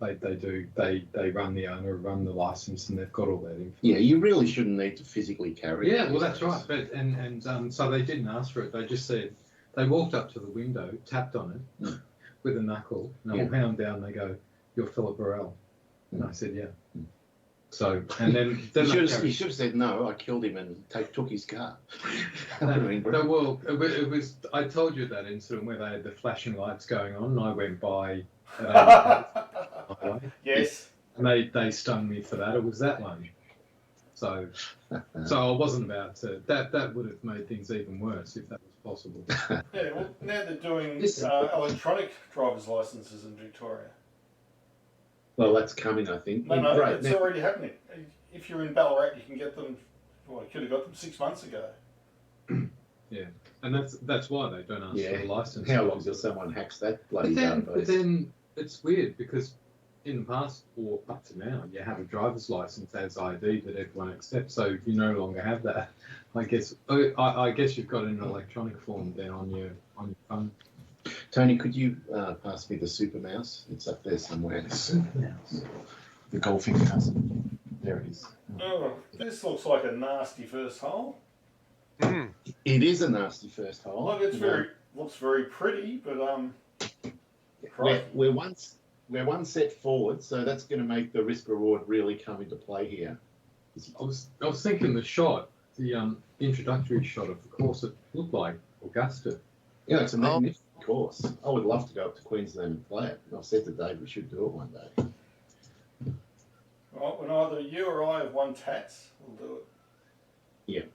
They run the owner, run the license, and they've got all that information. Yeah, you really shouldn't need to physically carry it. Yeah, well, that's right. But so they didn't ask for it. They just said they walked up to the window, tapped on it with a knuckle, and I pound down. They go, "You're Philip Burrell," and I said, "Yeah." So and then you should have said no. I killed him and took his car. Well, it was. I told you that incident where they had the flashing lights going on, and I went by. Yes. And they stung me for that. It was that one. So I wasn't about to. That would have made things even worse if that was possible. Yeah. Well, now they're doing electronic driver's licenses in Victoria. Well, that's coming, I think. No, it's already happening. If you're in Ballarat, you can get them. Well, you could have got them 6 months ago. Yeah, and that's why they don't ask for the license. How long till someone hacks that bloody database? But then it's weird because in the past or up to now, you have a driver's license as ID that everyone accepts. So you no longer have that. I guess you've got an electronic form then on your phone. Tony, could you pass me the super mouse? It's up there somewhere. The super mouse. The golfing mouse. There it is. Oh, this looks like a nasty first hole. It is a nasty first hole. Look, looks very pretty, but we're one set forward, so that's going to make the risk reward really come into play here. I was thinking the shot, the introductory shot of the course, it looked like Augusta. Yeah, it's a magnificent course. I would love to go up to Queensland and play it. I've said to Dave we should do it one day. Well, when either you or I have won tats, we'll do it. Yeah.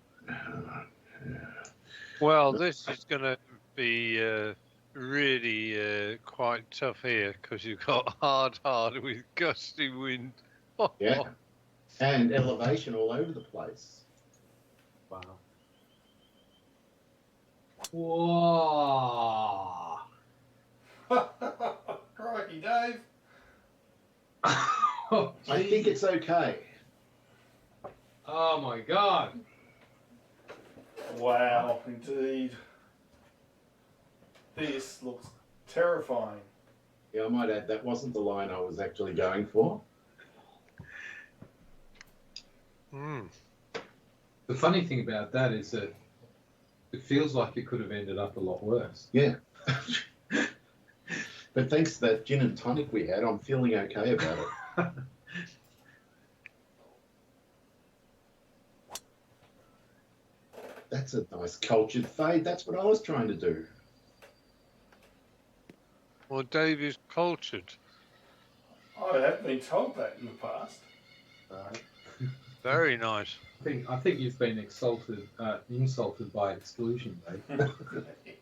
Well, this is going to be really quite tough here because you've got hard with gusty wind. Yeah. And elevation all over the place. Wow. Whoa! Crikey, Dave. I think it's okay. Oh my God. Wow, indeed. This looks terrifying. Yeah, I might add that wasn't the line I was actually going for. The funny thing about that is that it feels like it could have ended up a lot worse. Yeah. But thanks to that gin and tonic we had, I'm feeling okay about it. That's a nice cultured fade. That's what I was trying to do. Well, Dave is cultured. I have been told that in the past. Very nice. I think you've been insulted by exclusion, Dave.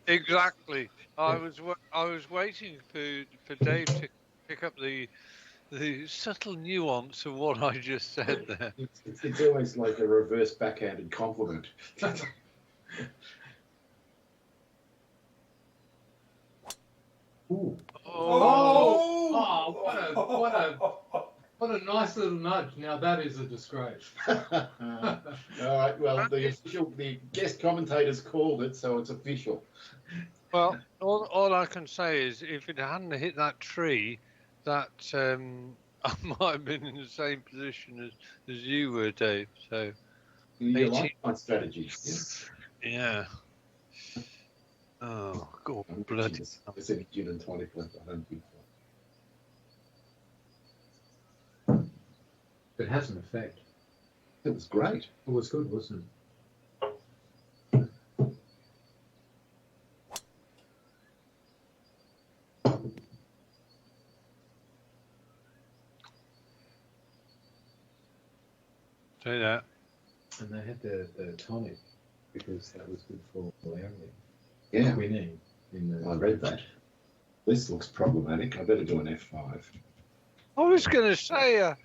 Exactly. I was waiting for Dave to pick up the subtle nuance of what I just said there. It's always like a reverse backhanded compliment. Ooh. What a nice little nudge. Now that is a disgrace. All right, well, the guest commentators called it, so it's official. Well, all I can say is if it hadn't hit that tree, that I might have been in the same position as you were, Dave. So you like my strategy. Yeah. Oh, God, bloody. There's any gin and tonic left, I don't think so. It has an effect. It was great. It was good, wasn't it? Say that. And they had the tonic because that was good for Larry. Yeah. Winning. I read that. This looks problematic. I better do an F5. I was going to say, I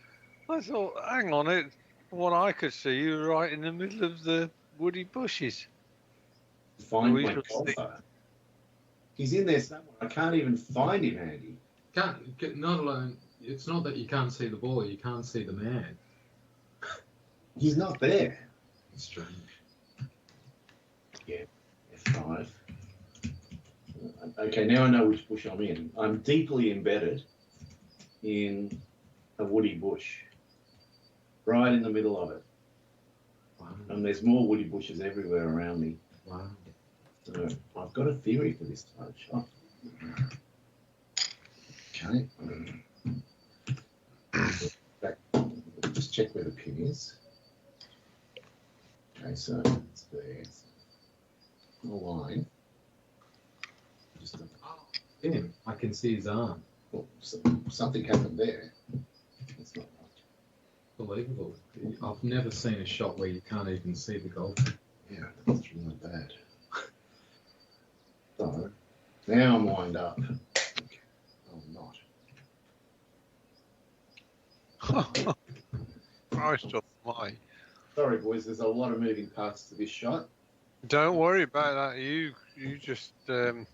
thought, hang on, it. What I could see, you were right in the middle of the woody bushes. Find my golfer. He's in there somewhere. I can't even find him, Andy. Not alone. It's not that you can't see the ball. You can't see the man. He's not there. It's strange. Yeah. F5. Okay, now I know which bush I'm in. I'm deeply embedded. in a woody bush, right in the middle of it. Wow. And there's more woody bushes everywhere around me. Wow. So I've got a theory for this type shot. Okay. Back, just check where the pin is. Okay, so it's there. The line. Just a, Him. I can see his arm. oh, something happened there. That's not right. Believable. I've never seen a shot where you can't even see the golf. Yeah, that's really bad. So now I'm lined up. Oh, not. Christ almighty. Sorry, boys. There's a lot of moving parts to this shot. Don't worry about that. You just. I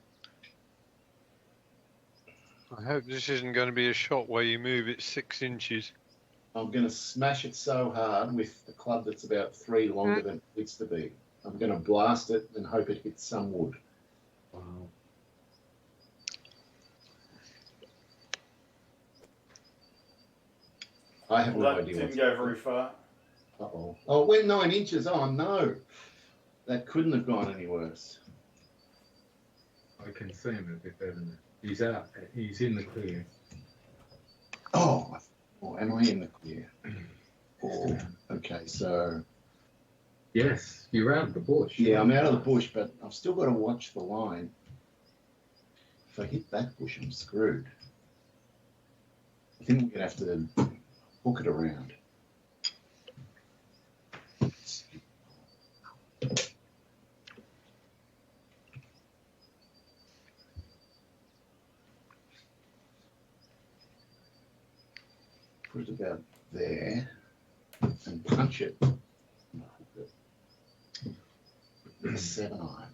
hope this isn't going to be a shot where you move it 6 inches. I'm going to smash it so hard with the club that's about 3 longer than it needs to be. I'm going to blast it and hope it hits some wood. Wow. I have no Well, that idea didn't what's go very far. Uh-oh. Oh, it went 9 inches. Oh, no. That couldn't have gone any worse. I can see him a bit better now. He's out. He's in the clear. Oh, am I in the clear? Oh, okay, so... Yes, you're out of the bush. Yeah, I'm out of the bush, but I've still got to watch the line. If I hit that bush, I'm screwed. I think we're going to have to hook it around. Put it about there and punch it. With a 7-iron.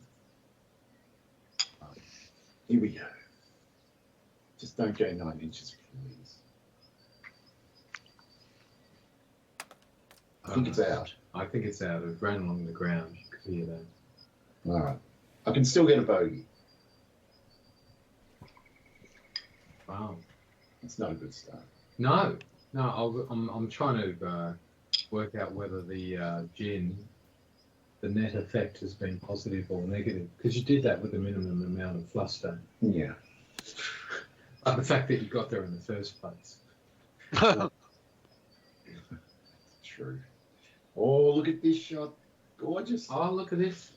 Here we go. Just don't go 9 inches, please. I think it's out. I think it's out. It ran along the ground. You could hear that. All right. I can still get a bogey. Wow. It's not a good start. No, I'm trying to work out whether the gin, the net effect has been positive or negative, because you did that with a minimum amount of fluster. Yeah. But the fact that you got there in the first place. True. Oh, look at this shot. Gorgeous. Oh, look at this.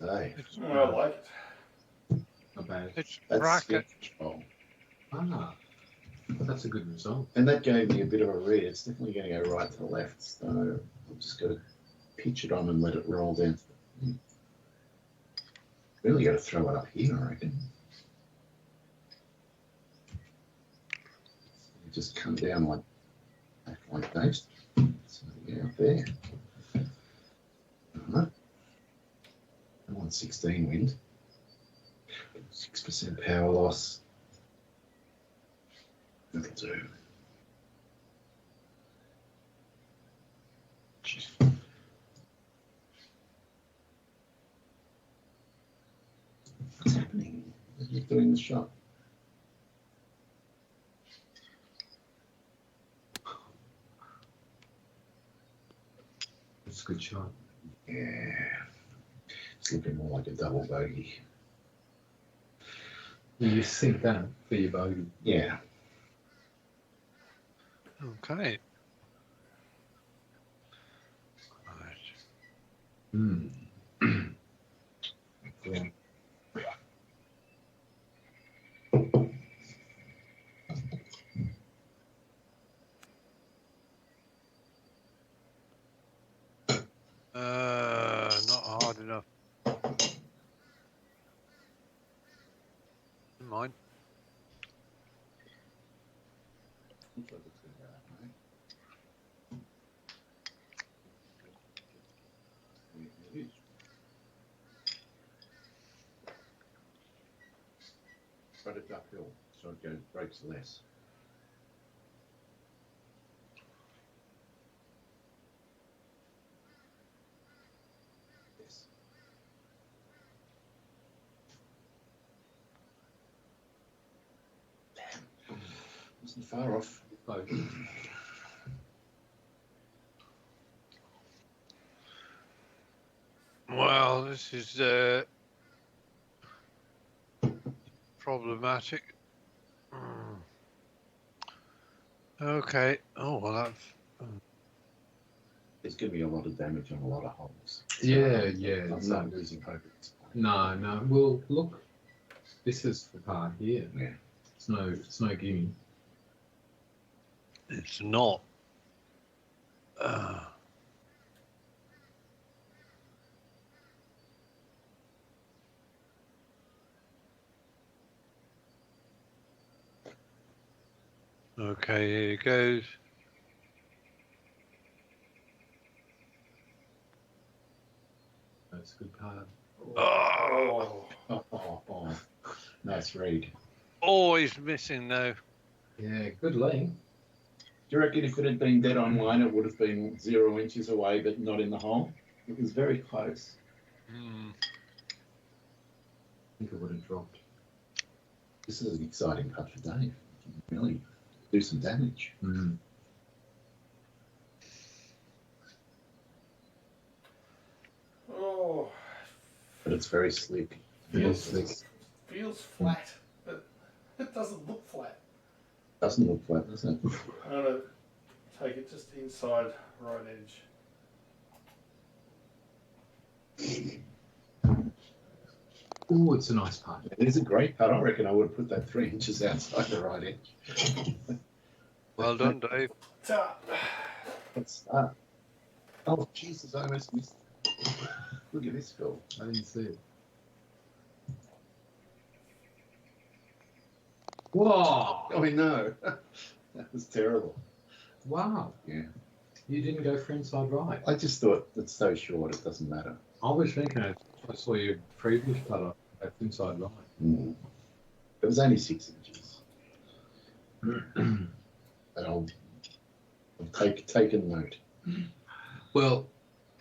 Hey, Well, I like it. Not bad. It's that's bracket. oh. Ah, that's a good result. And that gave me a bit of a read. It's definitely going to go right to the left. So I'm just going to pitch it on and let it roll down. Really got to throw it up here, I reckon. Just come down like that. So yeah, out there. 116 wind. 6% power loss. That'll do. What's happening? You're doing the shot. It's a good shot. Yeah. It's looking more like a double bogey. You think that for your bogey. Yeah. Okay. Right. Hmm. Yeah. Not hard enough. Never mind. Looks like it's gonna go that way. Yeah, it is. But it's uphill, so it goes breaks less. Yes. Damn. Wasn't far off. Close. Well, this is problematic. Okay. Oh well, that's. There's going to be a lot of damage on a lot of holes. So Yeah. I'm not losing hope at this point. No. Well, look, this is the part here. Yeah. It's no gimme. It's not. Okay, here it goes. That's a good card. Oh, Oh. Nice read. always missing though. Yeah, good lean. Do you reckon if it had been dead on line, it would have been 0 inches away, but not in the hole? It was very close. Hmm. I think it would have dropped. This is an exciting putt for Dave. He can really do some damage. Mm. Oh, But it's very slick. Feels slick. feels flat, but it doesn't look flat. Doesn't look flat, does it? I'm gonna take it just inside right edge. Oh, it's a nice putt. It is a great putt. I reckon I would have put that 3 inches outside the right edge. Well done, Dave. Ta. Let's start. Oh, Jesus, I almost missed it. Look at this, Phil. I didn't see it. Whoa! Oh, no. That was terrible. Wow. Yeah. You didn't go for inside right. I just thought it's so short, it doesn't matter. I was thinking I saw your previous putter. That's inside right. Mm. It was only 6 inches. But I'll take a note. Well,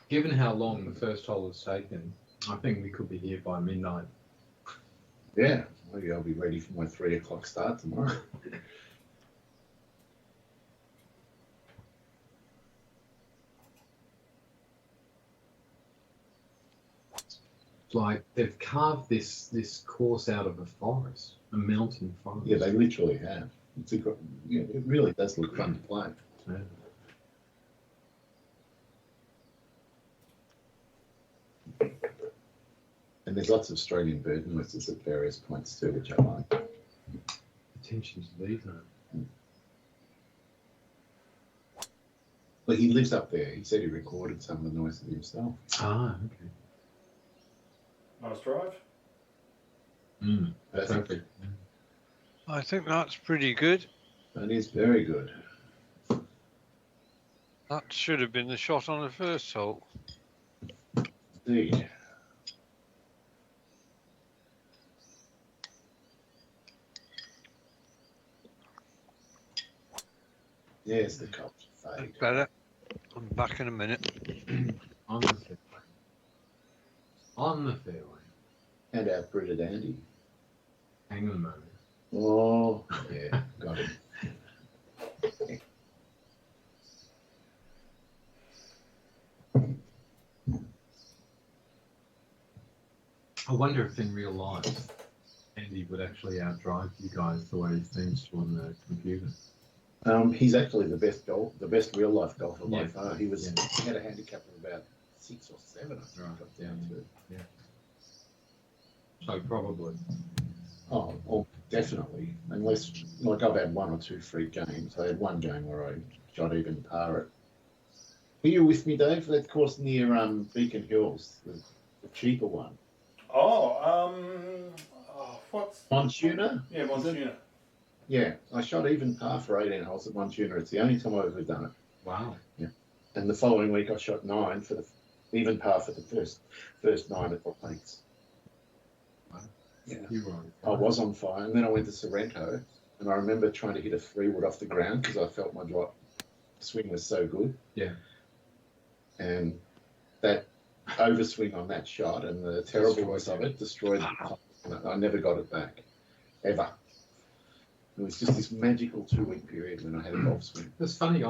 given how long the first hole has taken, I think we could be here by midnight. Yeah, maybe I'll be ready for my 3 o'clock start tomorrow. Like they've carved this course out of a forest, a mountain forest. Yeah, they literally have. It's a, yeah, it really does look fun to play. Yeah. And there's lots of Australian bird noises at various points too, which I like. Attention to detail. But he lives up there. He said he recorded some of the noises himself. Ah, okay. Nice drive. Perfect. I think that's pretty good. That is very good. That should have been the shot on the first hole. Indeed. There's the culture fade. That's better. I'm back in a minute. On the fairway. On the fairway. And our Britted Andy. Hang on a moment. Oh, yeah, got it. I wonder if in real life Andy would actually outdrive you guys the way he seems to on the computer. He's actually the best real life golfer by Yeah. far. He was Yeah. he had a handicap of about 6 or 7. I think Right. got down to. So probably. Oh, well, definitely. Unless, like, I've had 1 or 2 freak games. I had one game where I shot even par it. Were you with me, Dave, for that course near Beacon Hills, the cheaper one? What's Montuna? yeah, Montuna. Yeah, I shot even par for 18 holes at Montuna. It's the only time I've ever done it. Wow. And the following week, I shot 9 for the even par for the first 9 at the Lakes. Yeah. You were on I was on fire, and then I went to Sorrento, and I remember trying to hit a 3-wood off the ground because I felt my swing was so good. Yeah. And that overswing on that shot and the terribleness of it destroyed the putt. I never got it back, ever. It was just this magical 2-week period when I had a golf swing. It's funny.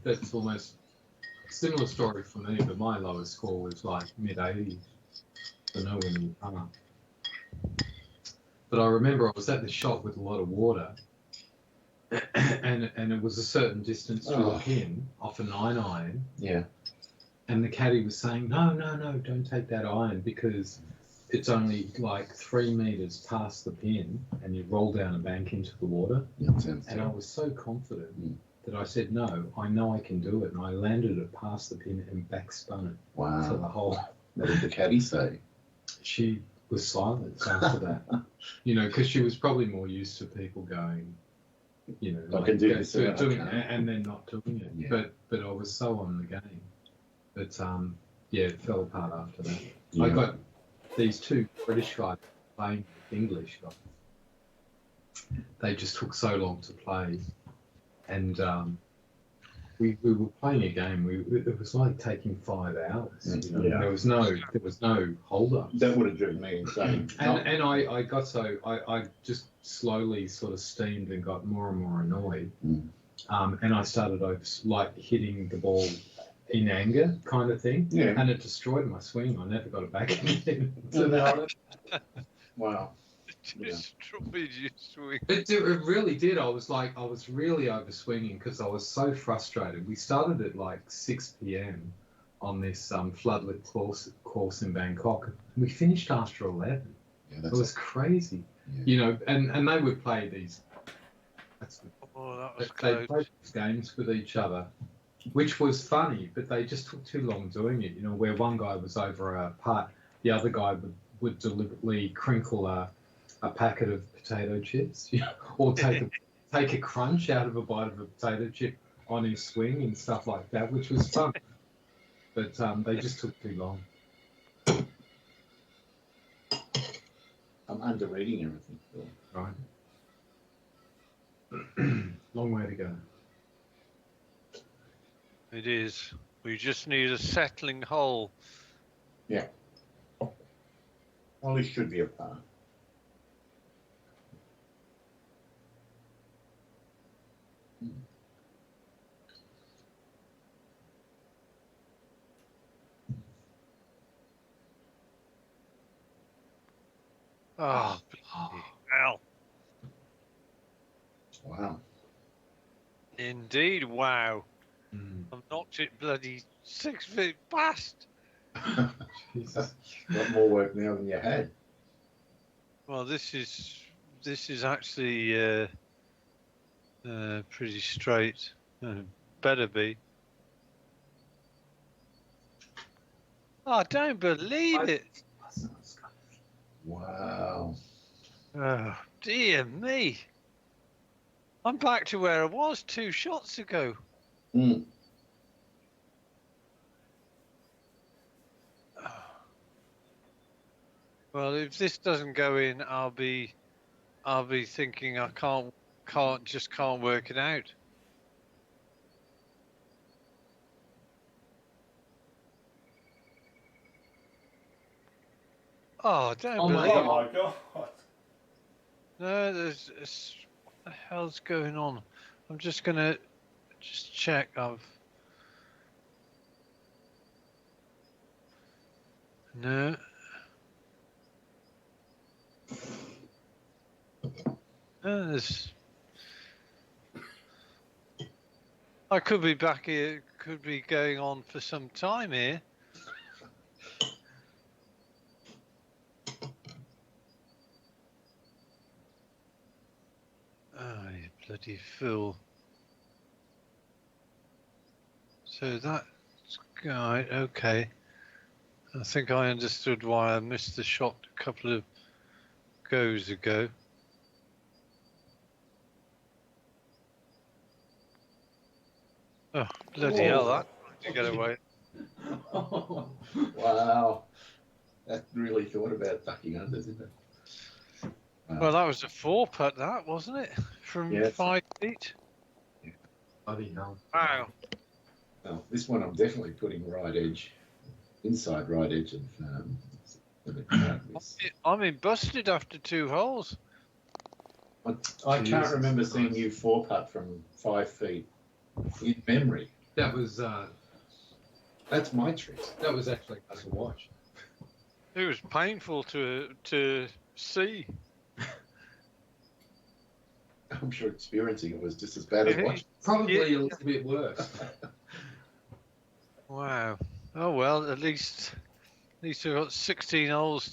That's almost a similar story for me, but my lowest score was like mid-80s. So nowhere near par. But I remember I was at the shop with a lot of water, and it was a certain distance to a pin off a 9-iron. Yeah. And the caddy was saying, no, don't take that iron because it's only like 3 meters past the pin and you roll down a bank into the water. Yeah, and I was so confident that I said, no, I know I can do it. And I landed it past the pin and backspun it to the Wow. hole. What did the caddy say? She was silent after that, you know, because she was probably more used to people going, you know, I can do this, I doing can't. it and then not doing it. Yeah. But I was so on the game. But yeah, it fell apart after that. Yeah. I got these 2 British guys playing English guys. They just took so long to play, and we were playing a game. It was like taking 5 hours. You know? Yeah. There was no hold up. That would have driven me insane. And I got so I just slowly sort of steamed and got more and more annoyed. And I started like hitting the ball in anger kind of thing. Yeah. And it destroyed my swing. I never got it back again. Wow. Destroyed your swing. It really did. I was really over swinging because I was so frustrated. We started at like 6 p.m. on this floodlit course in Bangkok. We finished after 11. Yeah, It was crazy. Yeah. You know, and they would play these. Oh, that was They close. played these games with each other, which was funny, but they just took too long doing it. You know, where one guy was over a putt, the other guy would deliberately crinkle a packet of potato chips, you know, or take a crunch out of a bite of a potato chip on his swing and stuff like that, which was fun. But they just took too long. I'm under-reading everything. Right. Long way to go. It is. We just need a settling hole. Well, this should be a par. Oh, bloody hell. Wow. Indeed, wow. Mm. I've knocked it bloody 6 feet past. Jesus. Got more work now than you had. Well, this is actually pretty straight. Better be. Oh, I don't believe it. Wow. Oh, dear me. I'm back to where I was 2 shots ago. Mm. Well, if this doesn't go in, I'll be thinking I can't work it out. Oh, don't Oh my believe Oh it. my god. No, what the hell's going on? I'm just gonna check. No. I could be back here. Could be going on for some time here. Oh, you bloody fool. So that's right, okay. I think I understood why I missed the shot a couple of goes ago. Oh, bloody hell, that to get away. Wow. That really thought about ducking under, didn't it? Wow. Well, that was a 4 putt, that wasn't it? From Yes. 5 feet. Bloody hell. Wow. Well, this one I'm definitely putting right edge, inside right edge of the crowd miss. I'm in busted after 2 holes. I can't Jesus remember seeing Christ. you 4-putt from 5 feet in memory. That was That's my trick. actually nice to watch. It was painful to see. I'm sure experiencing it was just as bad as watching. Probably a little bit worse. Wow. Oh well, at least we've got 16 holes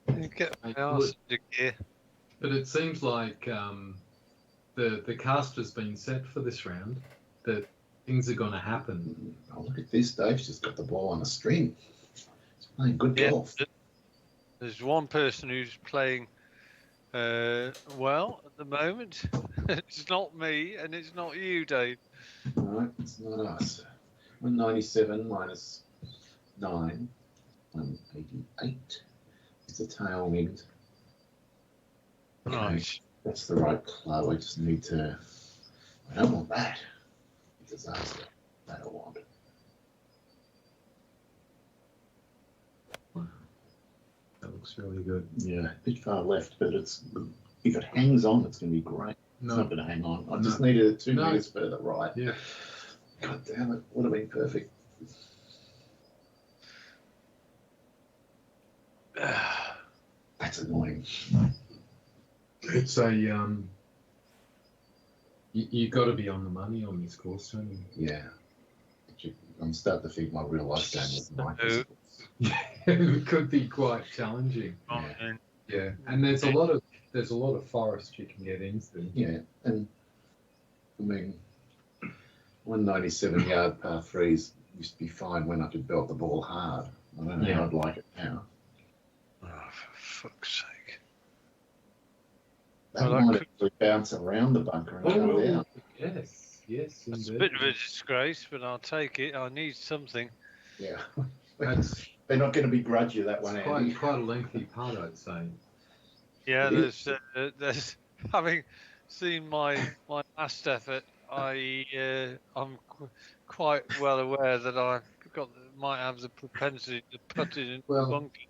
to get my arse into gear. But it seems like the cast has been set for this round. That things are going to happen. Oh, look at this. Dave's just got the ball on a string. He's playing good golf. There's one person who's playing well at the moment. It's not me, and it's not you, Dave. No, it's not us. 197 minus 9, 188. It's a tailwind. Okay, Right. that's the right club. I just need to. I don't want that. Disaster. I don't want it. That looks really good. Yeah, a bit far left, but it's if it hangs on, it's going to be great. It's not going to hang on. I just needed it 2 meters further right. Yeah. God damn it! Would have been perfect. That's annoying. It's a you got to be on the money on this course, don't you? Yeah. I'm starting to think my real life game was mine. It could be quite challenging. Yeah. Yeah, and there's a lot of forest you can get into. Yeah, and I mean, 197 yard par threes used to be fine when I could belt the ball hard. I don't know how I'd like it now. Oh, for fuck's sake. That might actually bounce around the bunker and come down. Yes, yes, It's a indeed. bit of a disgrace, but I'll take it. I need something. Yeah. That's They're not going to begrudge you that one, Andy. quite a lengthy putt, I'd say. Yeah, It there's having seen my last effort, I'm quite well aware that might have the propensity to put it in the bunker.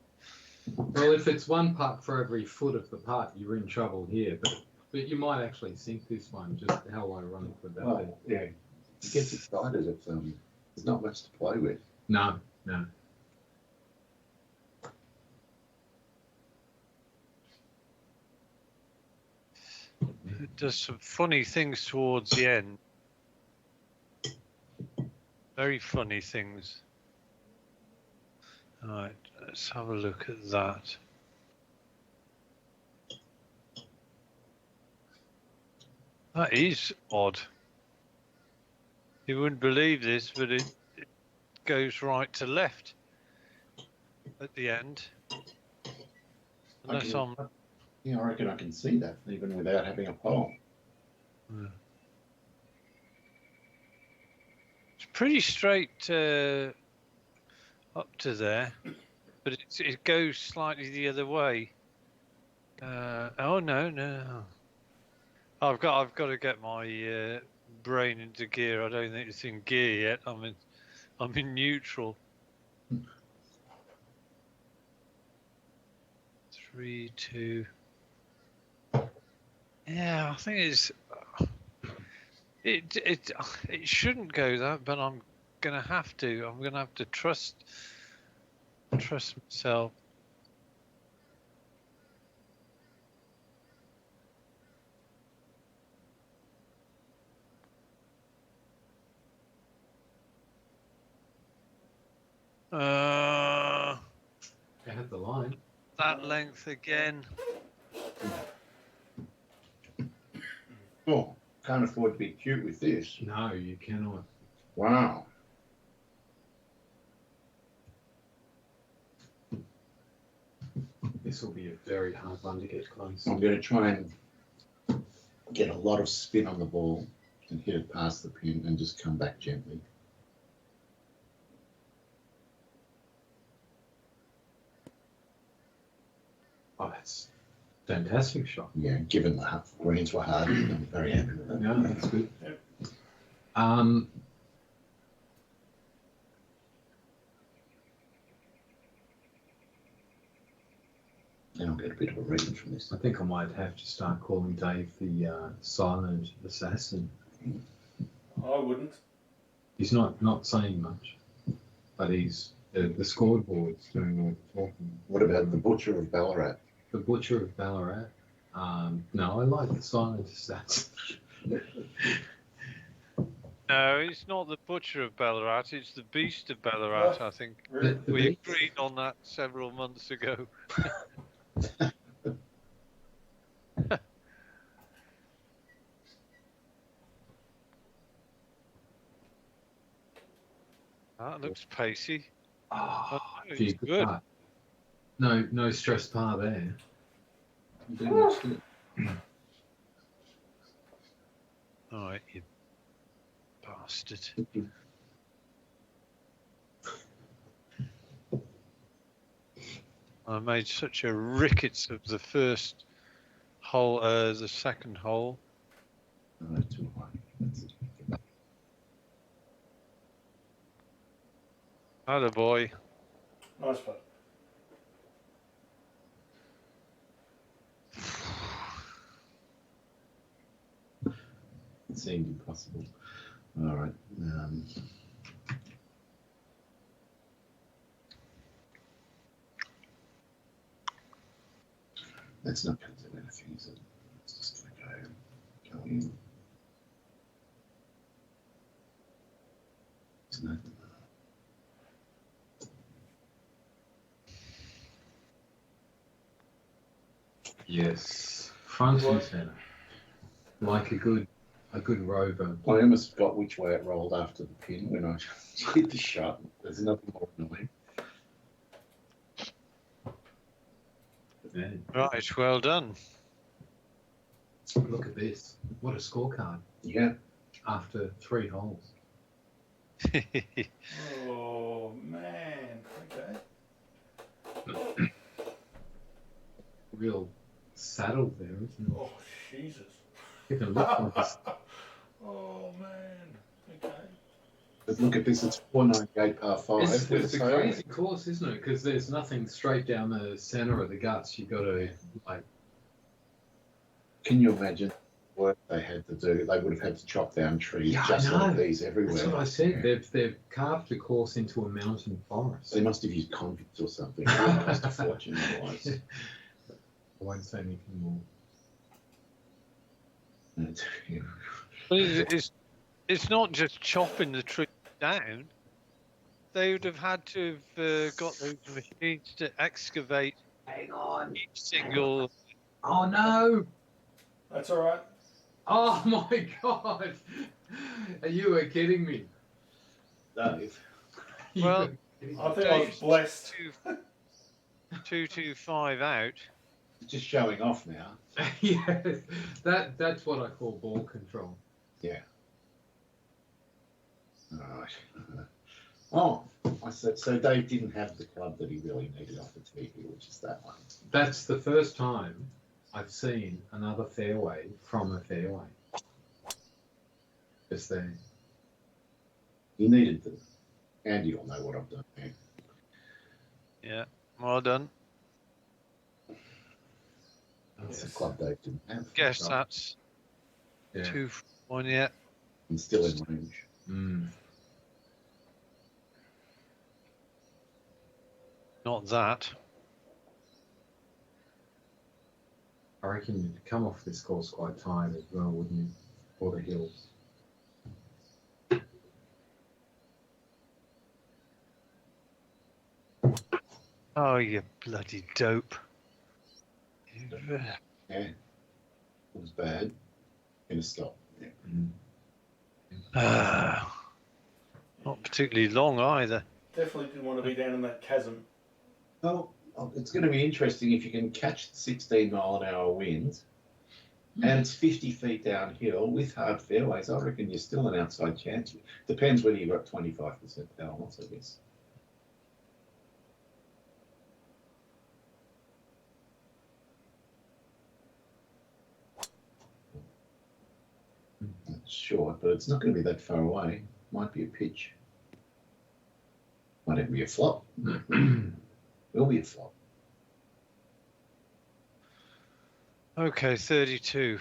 Well, if it's 1 putt for every foot of the putt, you're in trouble here. But you might actually sink this one. Just how ironic would that be? Yeah. It gets excited. There's not much to play with. No. It does some funny things towards the end. Very funny things. All right, let's have a look at that. That is odd. You wouldn't believe this, but it goes right to left at the end. Unless Yeah, I reckon I can see that even without having a pole. Yeah. It's pretty straight up to there, but it goes slightly the other way. Oh no! I've got to get my brain into gear. I don't think it's in gear yet. I'm in neutral. 3, 2. Yeah, I think it shouldn't go that, but I'm gonna have to. I'm gonna have to trust myself. You had the line. That length again. Oh, can't afford to be cute with this. No, you cannot. Wow. This will be a very hard one to get close. I'm going to try and get a lot of spin on the ball and hit it past the pin and just come back gently. Oh, that's a fantastic shot. Yeah, given the greens were hard, I'm very happy with that. Yeah, that's good. Yep. And I'll get a bit of a reading from this. I think I might have to start calling Dave the silent assassin. I wouldn't. He's not saying much, but he's the scoreboard's doing all the talking. What about the Butcher of Ballarat? The Butcher of Ballarat? No, I like the silent assassin. No, it's not the Butcher of Ballarat, it's the Beast of Ballarat, I think. Really? The We beast? agreed on that several months ago. That looks pacey. Oh, no, geez, it's good. par. No stress par there. All right, you bastard. I made such a rickets of the first hole, the second hole. No, too high. That's it. Hello, boy. Nice putt. It seemed impossible. All right. That's not going to do anything, is it? It's just going to go in. Isn't it? Yes, front and centre, like a good rover. I almost forgot which way it rolled after the pin when I hit the shot. There's nothing more annoying. Yeah. Right, well done. Look at this. What a scorecard Yeah. after 3 holes. Oh, man. Okay. Real saddle there, isn't it? Oh, Jesus. You can look like this. Oh, man. Okay. But look at this, it's 498 par 5. It's a crazy course, isn't it? Because there's nothing straight down the centre of the guts. You've got to, like... Can you imagine what they had to do? They would have had to chop down trees Yeah, just I like know. these everywhere. That's what I said. They've carved the course into a mountain forest. They must have used convicts or something. It would cost a fortune otherwise. I won't say anything more. Yeah. But it's not just chopping the tree down. They would have had to have got those machines to excavate Hang on. each single. Oh, no. That's all right. Oh, my God. You were kidding me. Dave, You Well, were kidding me. I think I was blessed. 225 out. just showing off now. Yes, that's what I call ball control. Yeah. All right. Oh, I said so. Dave didn't have the club that he really needed off the tee here, which is that one. That's the first time I've seen another fairway from a fairway. Just there. He needed them. Andy will know what I've done there. Yeah, well done. That's the club Dave didn't have. Guess that's Yeah. 2-1 yet. I'm still in range. Mm. Not that. I reckon you'd come off this course quite tired as well, wouldn't you? For the hills. Oh, you bloody dope. Yeah. It was bad. Gonna stop. Yeah. Mm. Not particularly long either. Definitely didn't want to be down in that chasm. Oh, it's going to be interesting if you can catch the 16-mile-an-hour winds, and it's 50 feet downhill with hard fairways. I reckon you're still an outside chance. Depends whether you've got 25% balance, I guess. It's short, but it's not going to be that far away. Might be a pitch. Might even be a flop. Will be a flop. Okay, 32.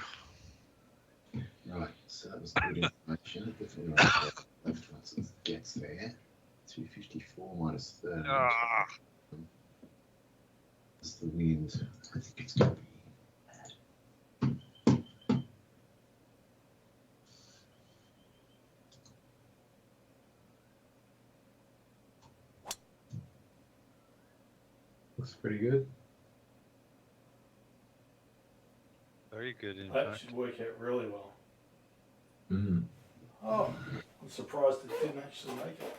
Right, so that was good information. Definitely right left once it gets there. 254 minus 30. Ah, That's the wind. I think it's going to be Looks pretty good. very good, in That fact. should work out really well. Mm. Oh, I'm surprised it didn't actually make it.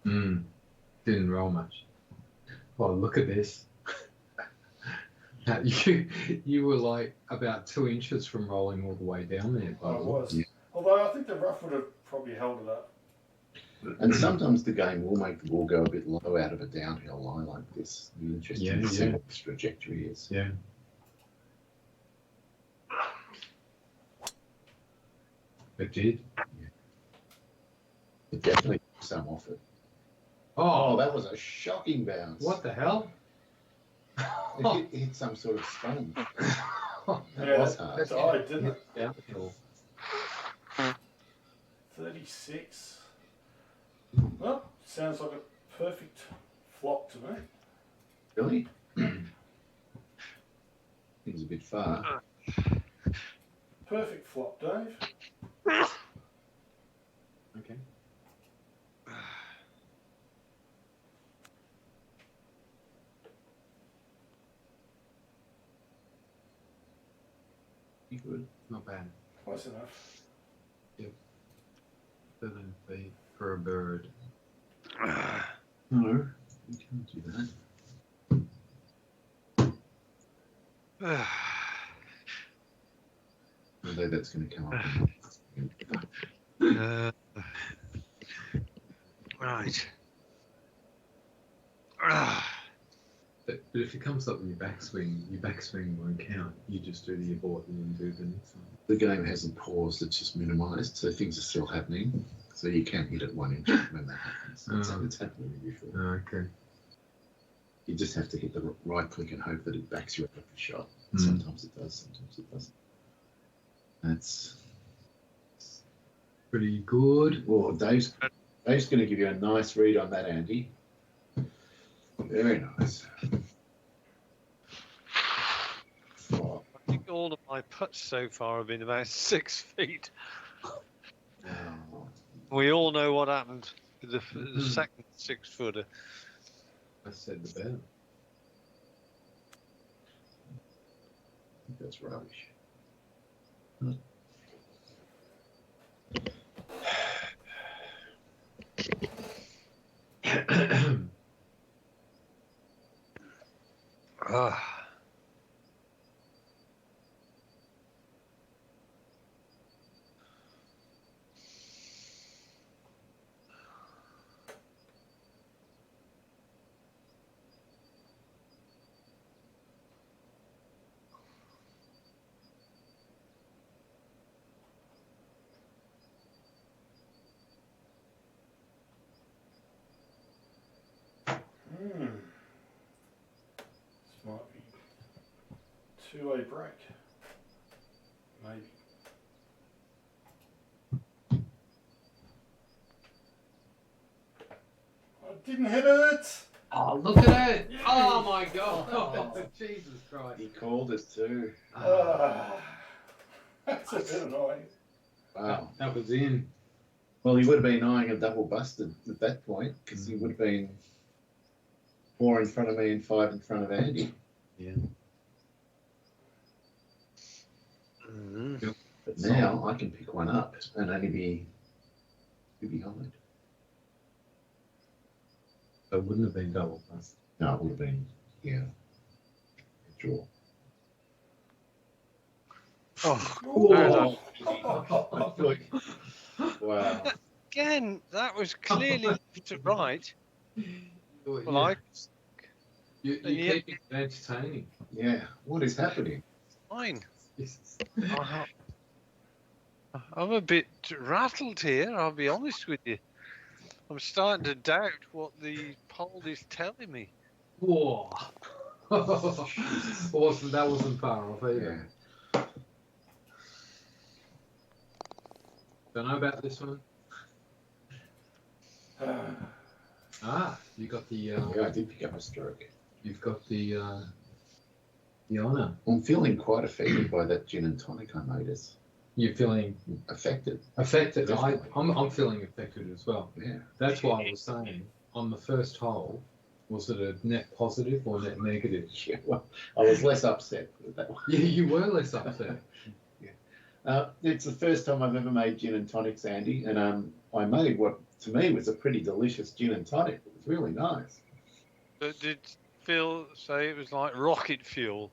Mm. Didn't roll much. Oh, look at this. You were like about 2 inches from rolling all the way down there. I was. Yeah. Although I think the rough would have probably held it up. And sometimes the game will make the ball go a bit low out of a downhill line like this. It'll be interesting to see what this trajectory is. Yeah. It did. It definitely took some off it. Oh, that was a shocking bounce. What the hell? It hit some sort of sponge. Yeah, was hard. it died, didn't it? Downhill. 36. Well, sounds like a perfect flop to me. Really? Things a bit far. Perfect flop, Dave. Okay. You good? Not bad. Close enough. 7 feet for a bird. No, you can't do that. Although that's going to come up. Right. But if it comes up with your backswing won't count. You just do the abort and then do the next one. The game hasn't paused, it's just minimised, so things are still happening. So you can hit it 1 inch when that happens. It's happening usually. Okay. You just have to hit the right click and hope that it backs you up the shot. Mm. Sometimes it does, sometimes it doesn't. That's Pretty good. well, Dave's going to give you a nice read on that, Andy. Very nice. Oh, I think all of my putts so far have been about 6 feet. wow. We all know what happened with the second 6-footer. I said the better. I think that's rubbish. Ah. This might be two-way break. Maybe. I didn't hit it! Oh, look at it! Oh my god! Oh, Jesus Christ! He called it too. That's a bit annoying. Wow. That was in. Well, he would have been eyeing a double busted at that point because he would have been 4 in front of me and 5 in front of Andy. Yeah. Mm-hmm. But now I can pick one up and only be 2 behind. So it wouldn't have been double bust. No, it would have been, yeah, a draw. Oh, Wow. again, that was clearly left to right. Well, I You're yeah. keeping it entertaining. Yeah, what is happening? fine. Jesus. I'm a bit rattled here, I'll be honest with you. I'm starting to doubt what the poll is telling me. Whoa. That wasn't far off either. Yeah. Don't know about this one. You got the. Yeah, I did pick up a stroke. You've got the honour. I'm feeling quite affected by that gin and tonic, I notice. You're feeling Affected. affected. Definitely. I'm feeling affected as well. Yeah. That's why I was saying on the first hole, was it a net positive or net negative? Yeah, well, I was less upset with that one. Yeah, you were less upset. It's the first time I've ever made gin and tonics, Andy, and I made what to me was a pretty delicious gin and tonic. It was really nice. But did Phil say it was like rocket fuel?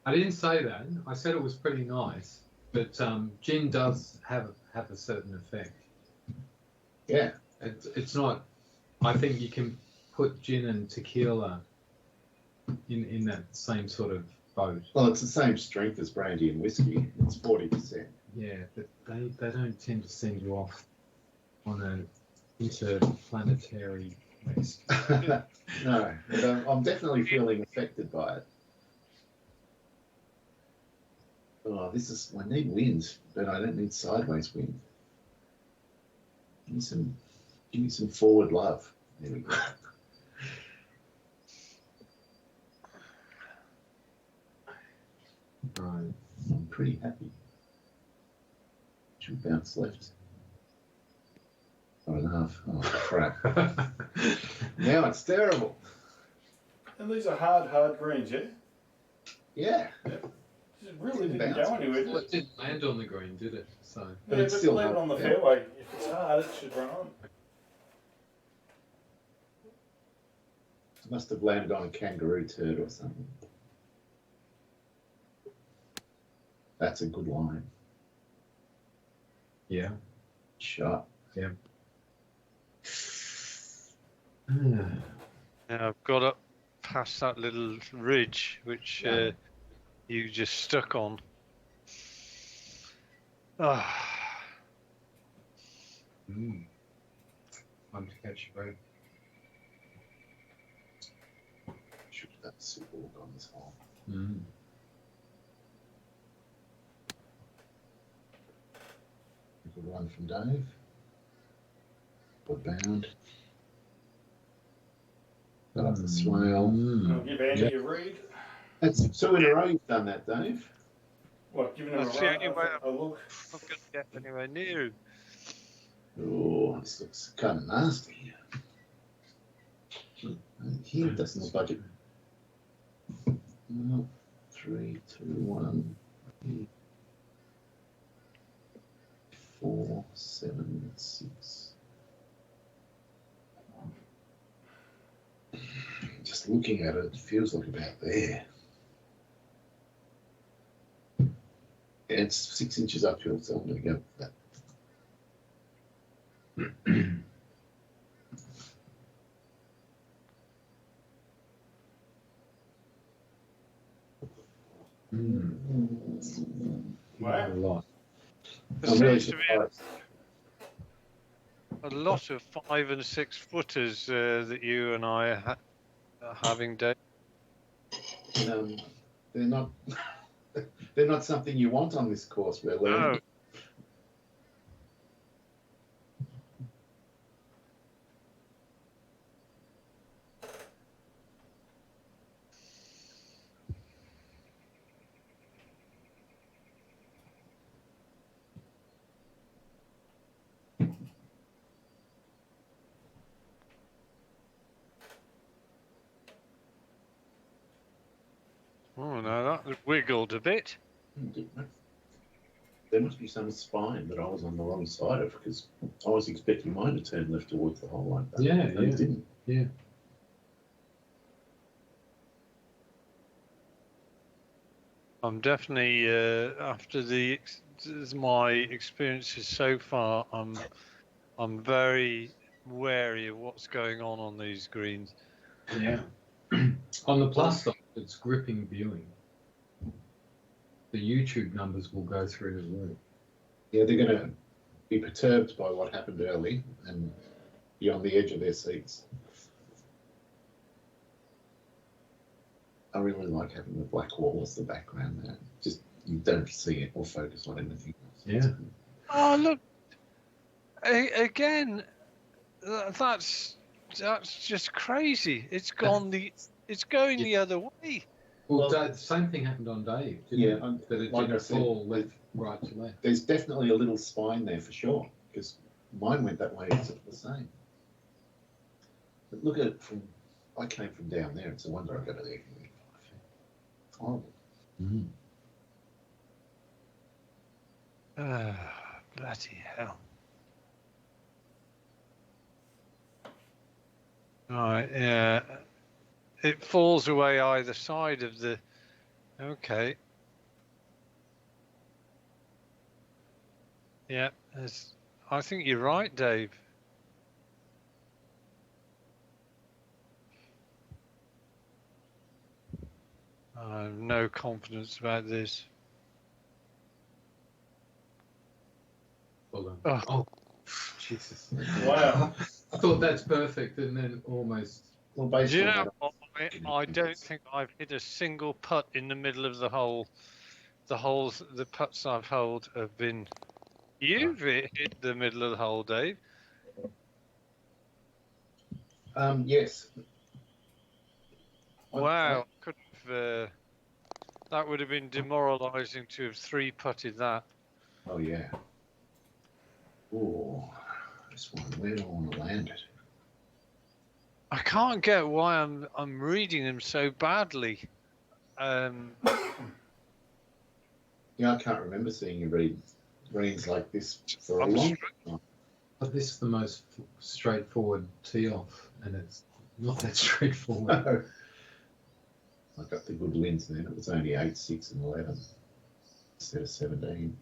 I didn't say that. I said it was pretty nice, but gin does have a certain effect. Yeah. It's not. I think you can put gin and tequila in that same sort of boat. Well, it's the same strength as brandy and whiskey. It's 40%. Yeah, but they don't tend to send you off on an interplanetary quest. No, but I'm definitely feeling affected by it. Oh, I need wind, but I don't need sideways wind. Give me some forward love. There we go. Right. I'm pretty happy. 2 bounce left. 5.5. Oh, crap. Now it's terrible. And these are hard greens, yeah? Yeah. It really didn't go anywhere, did Well, it? it didn't land on the green, did it? So But Yeah, it's but still leave it hard, on the yeah. fairway. If it's hard, it should run on. It must have landed on a kangaroo turd or something. That's a good line. yeah. Shot. Now I've got up past that little ridge which you just stuck on. Ah, Time to catch your breath. Should have that super look on this hole. Good one from Dave. Good bound. Got up the swale. I'll give Andy a read. That's 2 in a row you've done that, Dave. What, giving him That's a the run, only way a look? I'm not going to get anywhere near him. Oh, this looks kind of nasty. Here doesn't look like it. No, 3, 2, 1, 3, 4, 7, 6. Just looking at it, it feels like about there. Yeah, it's 6 inches uphill, so I'm going to go with that. Wow. A lot. There I'm really seems to be surprised. a lot of 5 and 6 footers that you and I are having, Dave. They're not. They're not something you want on this course. We're learning. No. Oh no, that wiggled a bit. There must be some spine that I was on the wrong side of, because I was expecting mine to turn left towards the hole like that. Yeah, and it didn't. Yeah. I'm definitely after my experiences so far. I'm very wary of what's going on these greens. Yeah. On the plus side, it's gripping viewing. The YouTube numbers will go through the roof. Yeah, they're going to be perturbed by what happened early and be on the edge of their seats. I really like having the black wall as the background there. Just you don't see it or focus on anything else. Yeah. Oh, look. Again, that's just crazy. It's going the other way. Well, Well, the same thing happened on Dave, didn't Yeah, it? That it like I didn't said, fall left, right to left. There's definitely a little spine there for sure, because mine went that way exactly the same. But look at it from, I came from down there. It's a wonder I got it there. It's horrible. Mm. Bloody hell. Right, yeah. It falls away either side of the... Okay. Yeah, I think you're right, Dave. I have no confidence about this. Well done. Oh. Jesus. Wow. I thought that's perfect, and then almost. Well, based Do you on know that, what? I don't think I've hit a single putt in the middle of the hole. The putts I've held have been... You've hit the middle of the hole, Dave. yes. Wow, could have, that would have been demoralising to have three putted that. Oh yeah. Oh, this one. Where do I want to land it? I can't get why I'm reading them so badly. Yeah, I can't remember seeing you read greens like this for a I'm long time. But this is the most straightforward tee off, and it's not that straightforward. No. I got the good wins then. It was only 8, 6, and 11 instead of 17.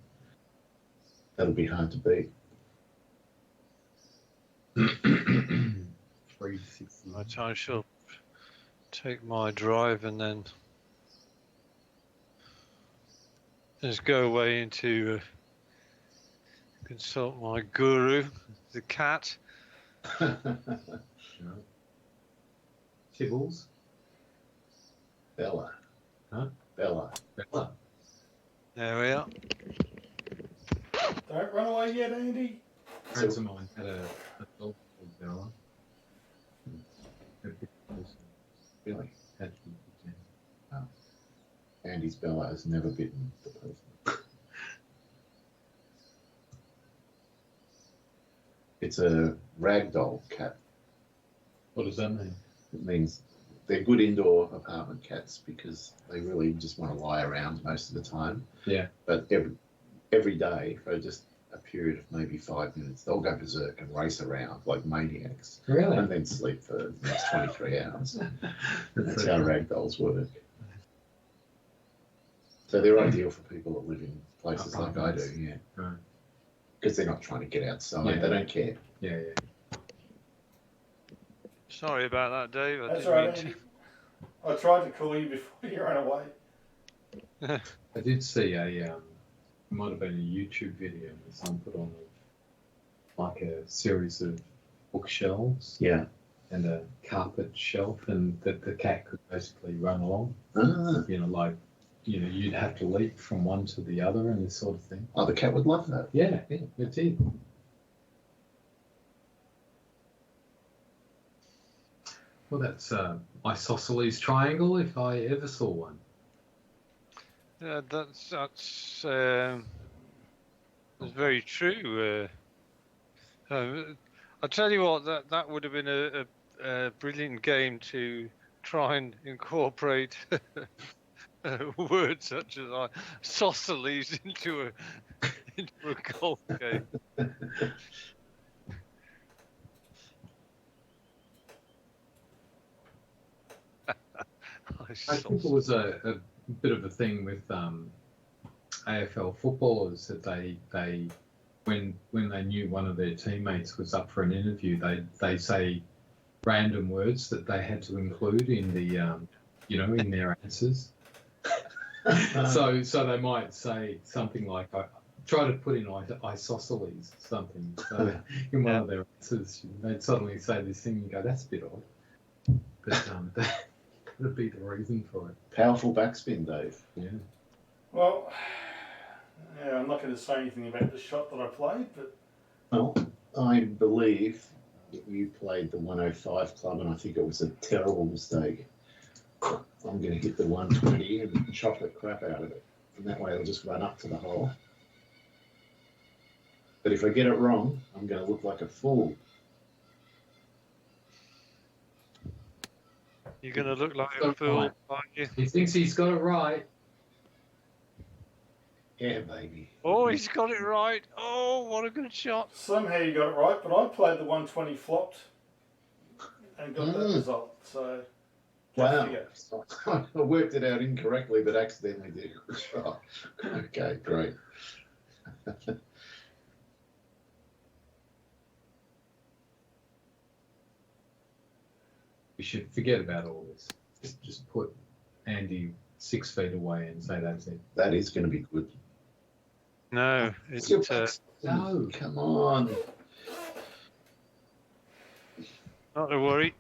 That'll be hard to beat. 3, 6, Right, I shall take my drive and then just go away into consult my guru, the cat. Tibbles. Bella. Huh? Bella. Bella. There we are. Don't run away yet, Andy. Friends of mine had a dog called Bella. Really? Had to be Andy's Bella has never bitten the person. It's a ragdoll cat. What does that mean? It means they're good indoor apartment cats because they really just want to lie around most of the time. Yeah. But every day for just a period of maybe 5 minutes, they'll go berserk and race around like maniacs. Really? And then sleep for the next 23 hours. That's so how cool. ragdolls work. So they're ideal for people that live in places like I do, yeah. Right. Because they're not trying to get outside. Yeah. They don't care. Yeah, Sorry about that, Dave. I That's didn't right, mean Andy. I tried to call you before you ran away. to. I did see it might have been a YouTube video that someone put on like a series of bookshelves Yeah. and a carpet shelf, and that the cat could basically run along. Ah. You'd have to leap from one to the other and this sort of thing. Oh, the cat would love that. Yeah, it did. Well, that's isosceles triangle if I ever saw one. Yeah, that's very true. I'll tell you what, that would have been a brilliant game to try and incorporate words such as isosceles into a golf game. I think it was a bit of a thing with AFL footballers that they when they knew one of their teammates was up for an interview, they say random words that they had to include in the in their answers. So they might say something like, I try to put in isosceles something. So in one of their answers, they'd suddenly say this thing, and you go, that's a bit odd. But That'd be the reason for it. Powerful backspin, Dave. Yeah. Well, yeah, I'm not going to say anything about the shot that I played, but Well, I believe that you played the 105 club, and I think it was a terrible mistake. I'm going to hit the 120 and chop the crap out of it. And that way it'll just run up to the hole. But if I get it wrong, I'm going to look like a fool. You're going to look like a So fool, right. aren't you? He thinks he's got it right. Yeah, baby. Oh, he's got it right. Oh, what a good shot. somehow you got it right. But I played the 120 flopped and got that result. So, Wow. I worked it out incorrectly, but accidentally did. Oh, okay, great. We should forget about all this. Just put Andy 6 feet away and say that's it. That is going to be good. No, it's No. Come on. not to worry.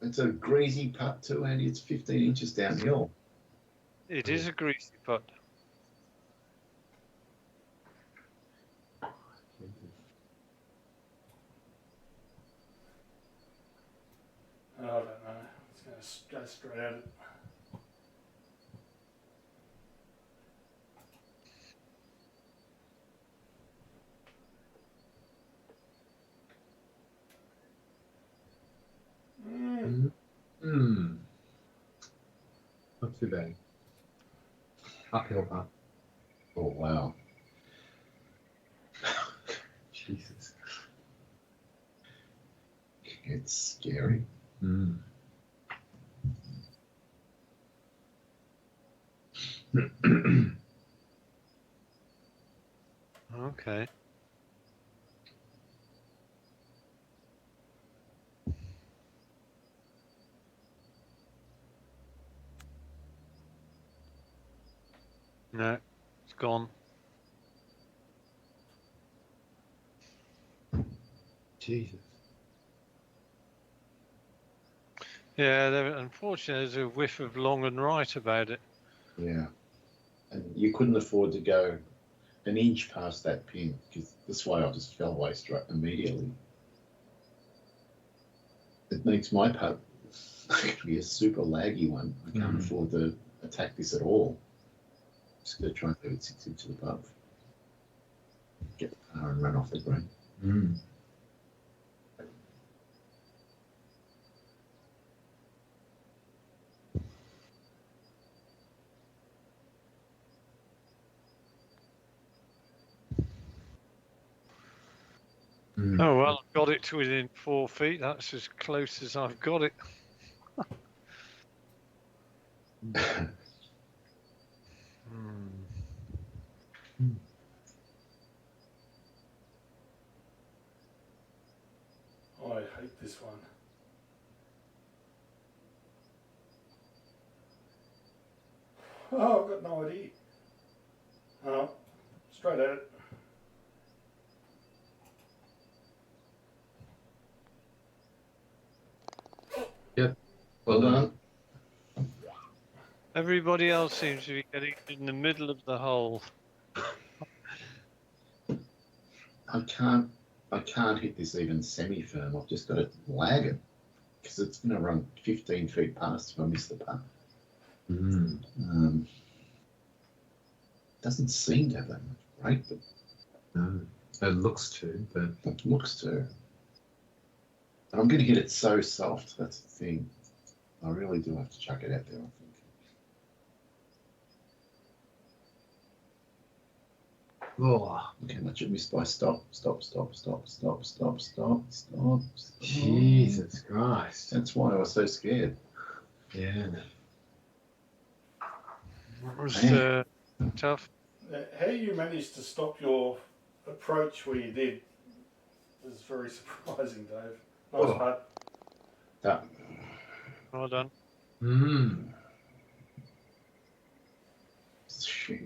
It's a greasy putt too, Andy. It's 15 inches downhill. It is a greasy putt. I don't know. It's going to go straight at it. Not too bad. Uphill putt. Oh, wow. Jesus. It's scary. Okay. No, it's gone. Jesus. Yeah, unfortunately, there's a whiff of long and right about it. Yeah. And you couldn't afford to go an inch past that pin because this way I just fell waist right immediately. It makes my putt be a super laggy one. I can't afford to attack this at all. Just going to try and leave it 6 inches above. Get the par and run off the green. Oh, well, I've got it to within 4 feet. That's as close as I've got it. Oh, I hate this one. Oh, I've got no idea. Oh, straight at it. Yep. Well done. Everybody else seems to be getting in the middle of the hole. I can't hit this even semi-firm. I've just got to lag it because it's going to run 15 feet past if I miss the putt. Doesn't seem to have that much break, but No. It looks to, but it looks to. I'm going to hit it so soft. That's the thing. I really do have to chuck it out there, I think. oh, Look how much it missed by stop. Jesus Christ. That's why I was so scared. Yeah. It was tough. How you managed to stop your approach where you did was very surprising, Dave. Nice putt. That, Well done.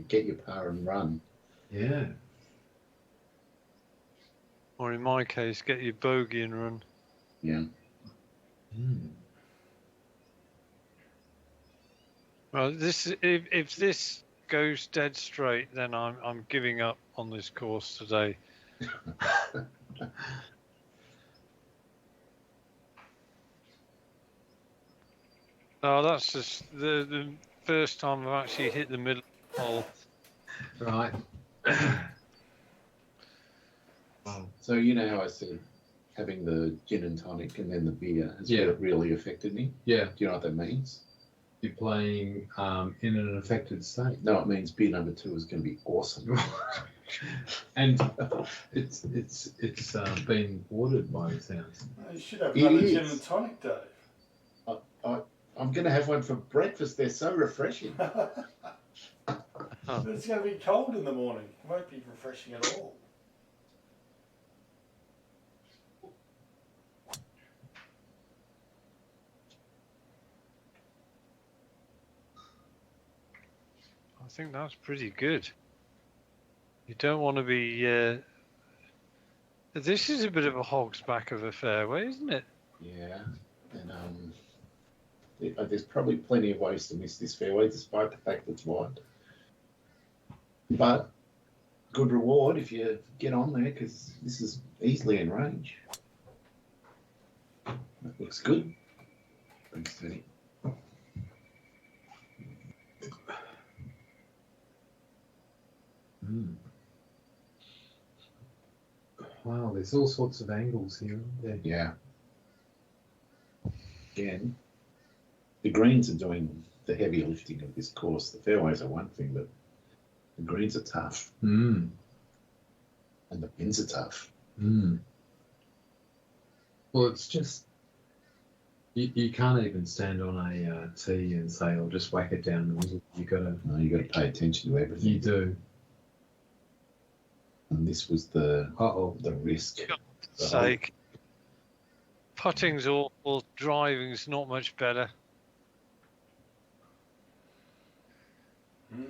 get your par and run. Yeah. Or in my case, get your bogey and run. Yeah. Well, if this goes dead straight, then I'm giving up on this course today. Oh, that's just the first time I've actually hit the middle hole. Right. Wow. So you know how I said having the gin and tonic and then the beer has really affected me? Yeah. Do you know what that means? You're playing in an affected state. No, it means beer number 2 is going to be awesome. And it's been ordered by the sounds. You should have It another is. gin and tonic, Dave. I'm going to have one for breakfast. They're so refreshing. It's going to be cold in the morning. It won't be refreshing at all. I think that's pretty good. You don't want to be. This is a bit of a hog's back of a fairway, isn't it? Yeah, and there's probably plenty of ways to miss this fairway, despite the fact that it's wide. But good reward if you get on there, because this is easily in range. That looks good. Pretty steady. Wow, there's all sorts of angles here, aren't there? Yeah. Again, the greens are doing the heavy lifting of this course. The fairways are one thing, but the greens are tough. Mm. And the pins are tough. Mm. Well, it's just you can't even stand on a tee and say, "I'll just whack it down the middle." You got to pay attention to everything. You do. And this was the risk. For sake. Putting's awful. Driving's not much better. Okay,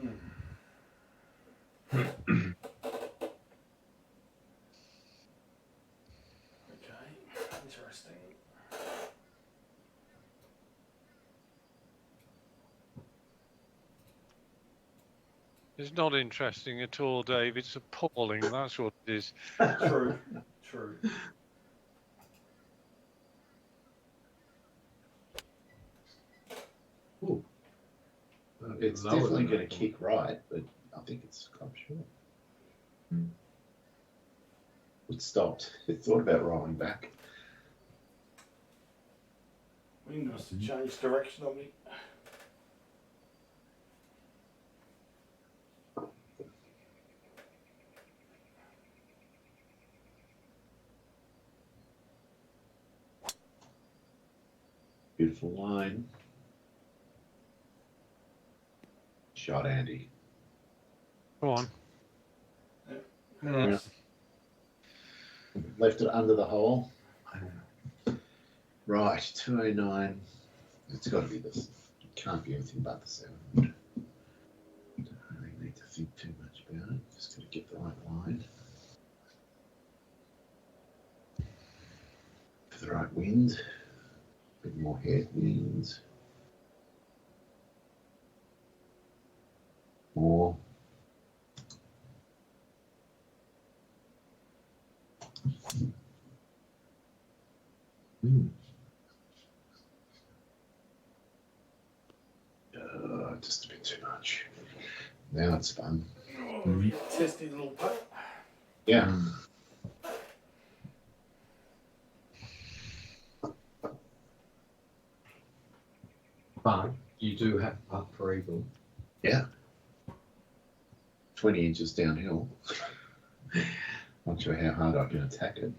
interesting. It's not interesting at all, Dave. It's appalling. That's what it is. True, true. Ooh. It's definitely going to kick right, but I think it's quite short. It stopped. It thought about rolling back. Wind must have changed direction on me. Beautiful line. Shot, Andy. Go on. Yeah. Left it under the hole. Right, 209. It's got to be this. It can't be anything but the 700. Don't really need to think too much about it. Just got to get the right line. For the right wind. A bit more headwind. More. Just a bit too much. Now it's fun. Oh, testy little putt. Yeah. But you do have to putt for eagle. Yeah. 20 inches downhill. Not sure how hard I can attack it.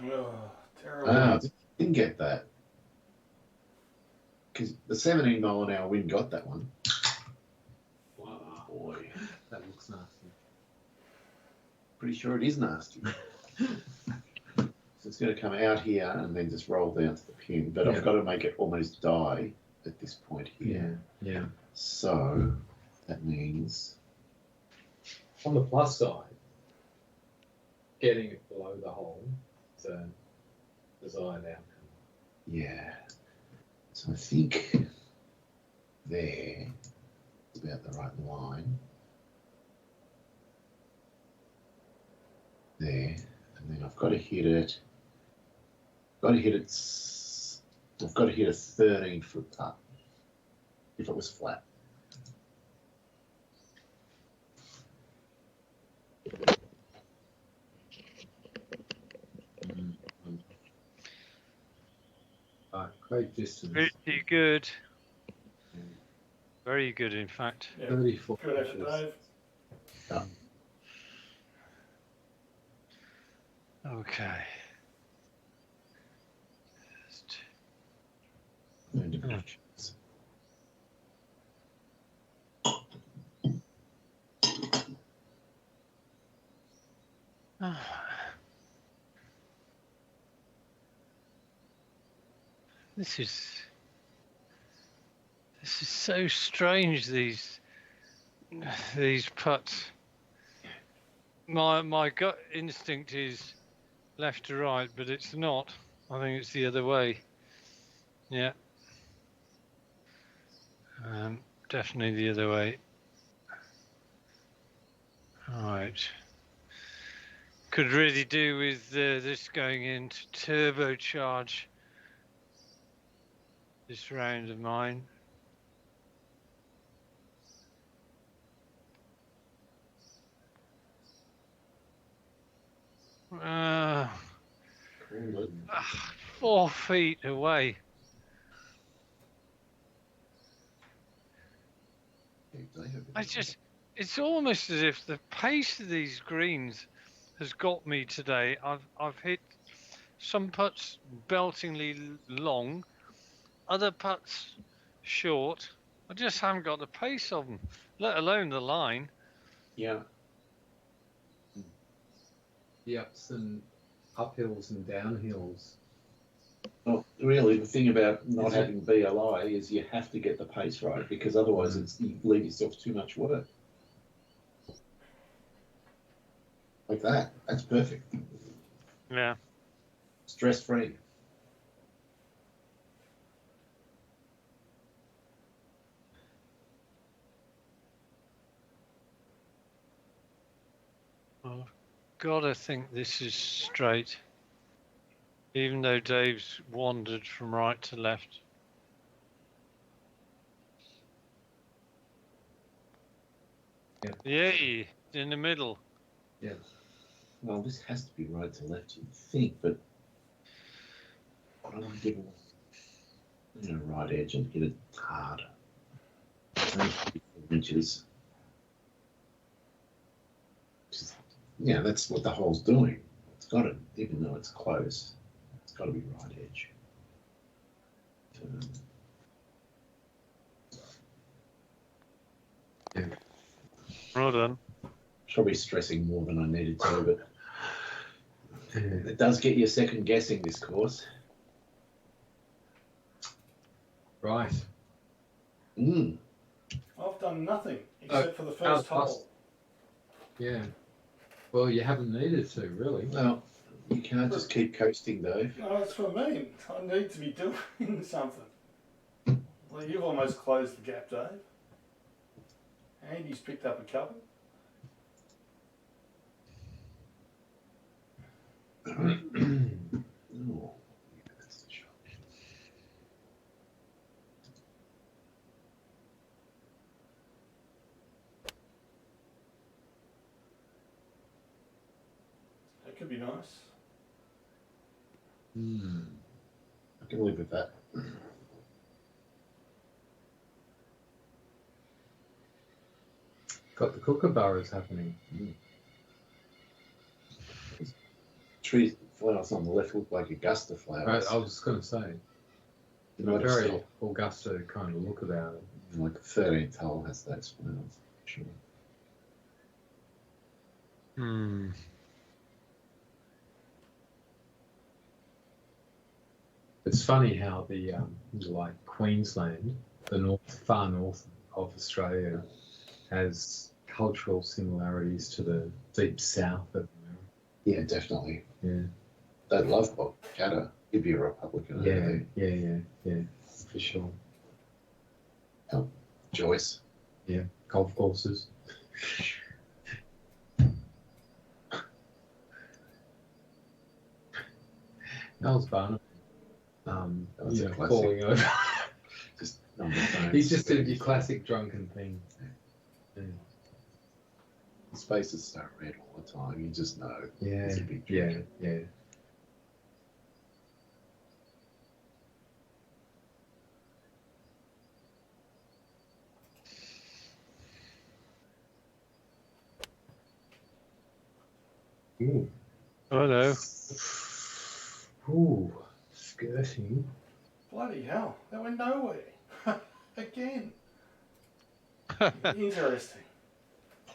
Oh, terrible. I didn't get that. Because the 17 mile an hour wind got that one. Wow. Boy. That looks nasty. Pretty sure it is nasty. So it's going to come out here and then just roll down to the pin. But I've got to make it almost die at this point here. Yeah. So that means... On the plus side, getting it below the hole is a desired outcome. Yeah. So I think there is about the right line. There, and then I've got to hit it. I've got to hit a 13-foot putt if it was flat. Great distance. Pretty good. Very good, in fact. Yeah. 34 Good effort, inches. Dave. Yeah. Okay. This is so strange. These putts. My gut instinct is left to right, but it's not. I think it's the other way. Yeah. Definitely the other way. Right. Could really do with this going in to turbocharge this round of mine. Call it. 4 feet away. It's almost as if the pace of these greens has got me today. I've hit some putts beltingly long, other putts short. I just haven't got the pace of them, let alone the line. Yeah. The ups and uphills and downhills. Well, really, the thing about not Is it- having BLI is you have to get the pace right because otherwise you leave yourself too much work. Like that. That's perfect. Yeah. Stress free. I've got to think this is straight, even though Dave's wandered from right to left. Yeah. Yay, in the middle. Yeah. Well, this has to be right to left, you'd think, but I don't want to give it a right edge and hit it hard. 3 inches. Yeah, that's what the hole's doing. It's got to, even though it's close, it's got to be right edge. Well done. Probably stressing more than I needed to, but it does get you second guessing this course. Right. I've done nothing except for the first hole. Yeah. Well, you haven't needed to, really. Well, you can't just keep coasting, Dave. No, that's what I mean. I need to be doing something. Well, you've almost closed the gap, Dave. Andy's picked up a couple. Oh, that's the shot. That could be nice. I can live with that. Got the kookaburras happening. Tree flowers on the left look like Augusta flowers. I was going to say, You a might have very still, Augusta kind of look about it. like the 13th hole has those flowers. Sure. It's funny how the like Queensland, the far north of Australia, has cultural similarities to the deep south of America. Yeah, definitely. Yeah. They love Bocatta. He'd be a Republican. Yeah, for sure. Joyce. Yeah, golf courses. That was Barnum. That was a classic. Falling over. Just on the phone. He just did your classic drunken thing. Yeah. His face is so red all the time. You just know. Yeah, He's a big yeah, drinker. yeah. Ooh. Hello. Ooh, skirting. Bloody hell, that went nowhere. Again. Interesting.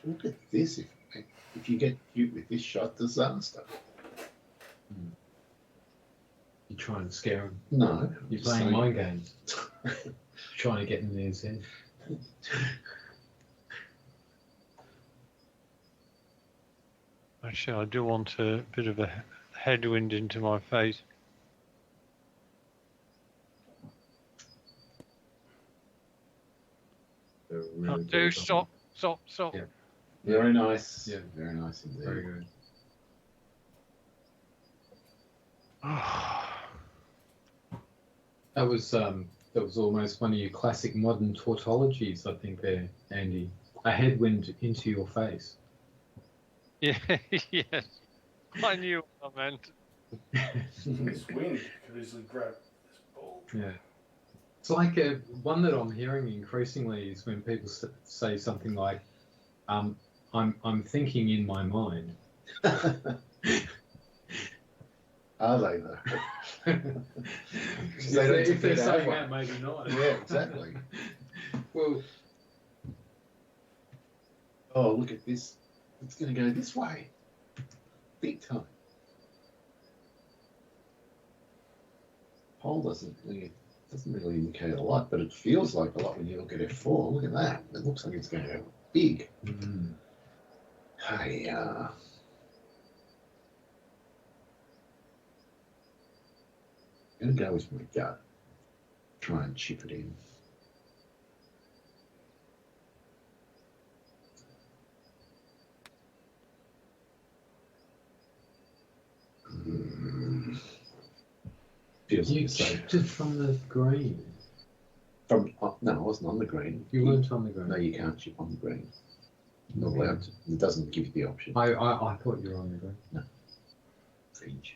Look at this. If you get cute with this shot, disaster. You're trying to scare him. No. You're just playing saying. mind games. Trying to get in his head. Actually, I do want a bit of a headwind into my face. Do stop. Yeah. Very nice. Yeah. Very nice indeed. Very good. That was almost one of your classic modern tautologies, I think, there, Andy. A headwind into your face. Yeah, yes. I knew what I meant. This wind could easily grab this ball. Yeah. It's like one that I'm hearing increasingly is when people say something like, I'm thinking in my mind. Are they though? If They don't they're defeat saying our that, maybe not. Yeah, exactly. Well, Oh, look at this. It's going to go this way. Big time. Pole doesn't really indicate a lot, but it feels like a lot when you look at F4. Look at that. It looks like it's going to go big. Hey, I'm going to go with my gut. Try and chip it in. Feels you like so. chipped it from the green. No, I wasn't on the green. You weren't on the green. No, you can't chip on the green. Not allowed to. It doesn't give you the option. I thought you were on the green. No. Fringe.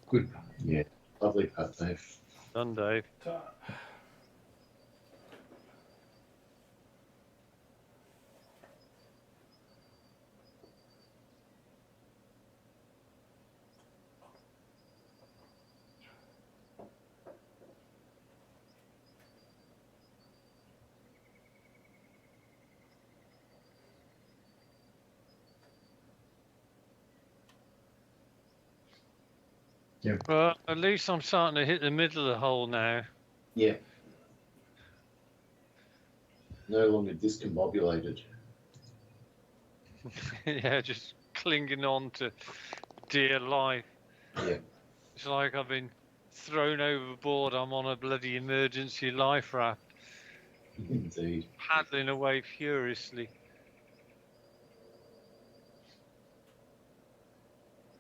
Good. Yeah. Lovely putt, Dave. Done, Dave. Yeah. Well, at least I'm starting to hit the middle of the hole now. Yeah. No longer discombobulated. Yeah, just clinging on to dear life. Yeah. It's like I've been thrown overboard. I'm on a bloody emergency life raft, Indeed. paddling away furiously.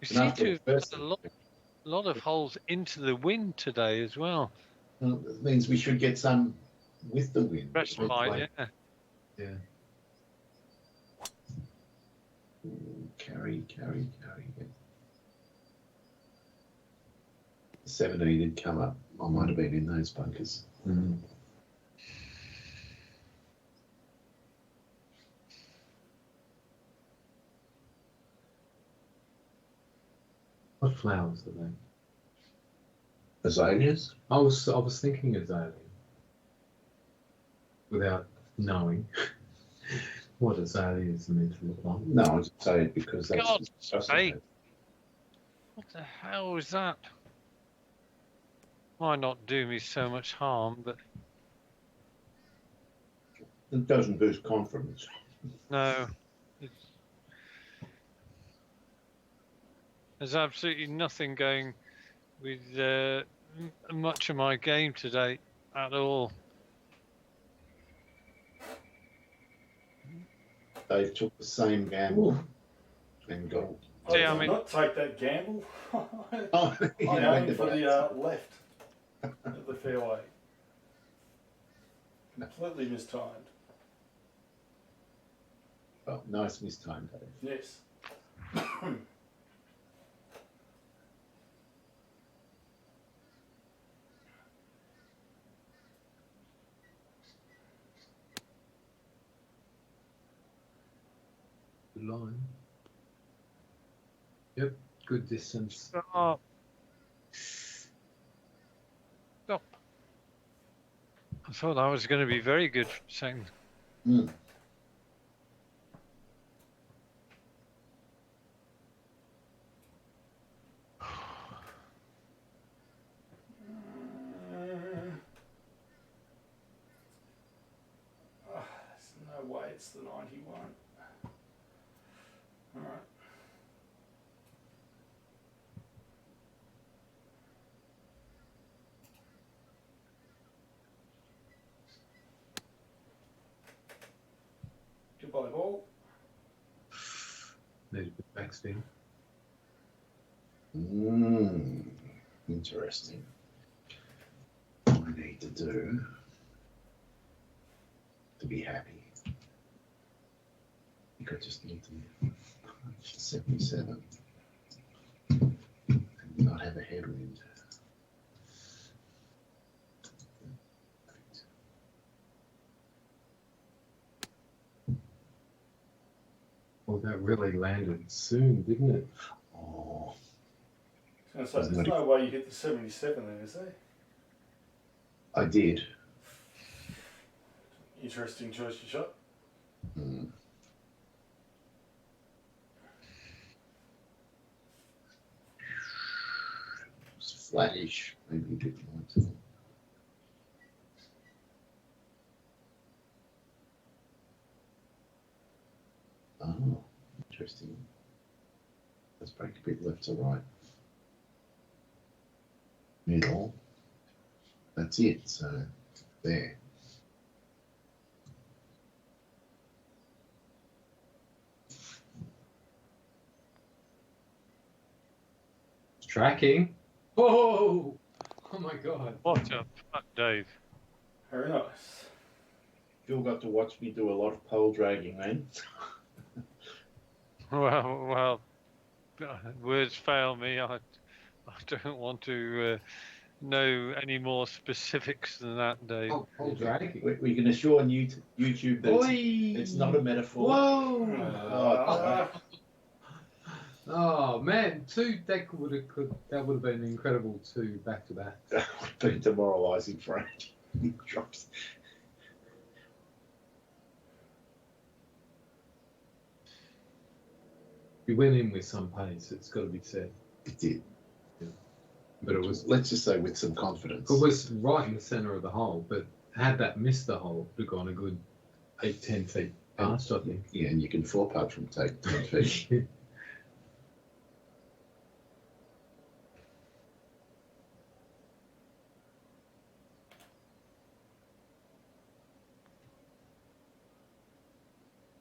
We seem after to the have first had a lot of holes into the wind today as well. Well, that means we should get some with the wind. Respite, yeah. Yeah. Ooh, carry. 17 had come up. I might have been in those bunkers. What flowers are they? Azaleas? I was thinking azalea without knowing what azaleas are meant to look like. No, I just say it because that's God's just sake. What the hell was that? Might not do me so much harm, but it doesn't boost confidence. no. There's absolutely nothing going with much of my game today at all. Dave took the same gamble and got. I See, did I mean- not take that gamble. Oh, he I went aimed for about the left of the fairway. Completely mistimed. Oh, nice mistime, Dave. Yes. Good line. Yep, good distance. Stop. Stop. I thought that was going to be very good for a second. Mm. There's no way it's the 91. Alright. Goodbye ball. Need a bit backspin. Interesting. What I need to do to be happy. I think I just need to punch 77 and not have a headwind. Well, that really landed soon, didn't it? Oh, I was going to say, there's no way you hit the 77 then, is there? I did. Interesting choice of shot. Mm. It's flattish, maybe a bit more to it. Oh, interesting. Let's break a bit left to right. Middle. That's it. So there. Tracking. Oh! Oh my god. What a fuck, Dave. Very nice. Phil got to watch me do a lot of pole dragging then. Well, words fail me. I don't want to know any more specifics than that, Dave. Oh, dragging. We can assure on YouTube that it's not a metaphor. Whoa! Oh man, that would have been incredible two back to back. That would be demoralising for Andy. He drops. We went in with some pace. It's got to be said, It did. but it was Let's just say with some confidence. right in the centre of the hole. But had that missed the hole, it would have gone a good 8-10 feet past, I think. Yeah, and you can 4-putt from take 10 feet.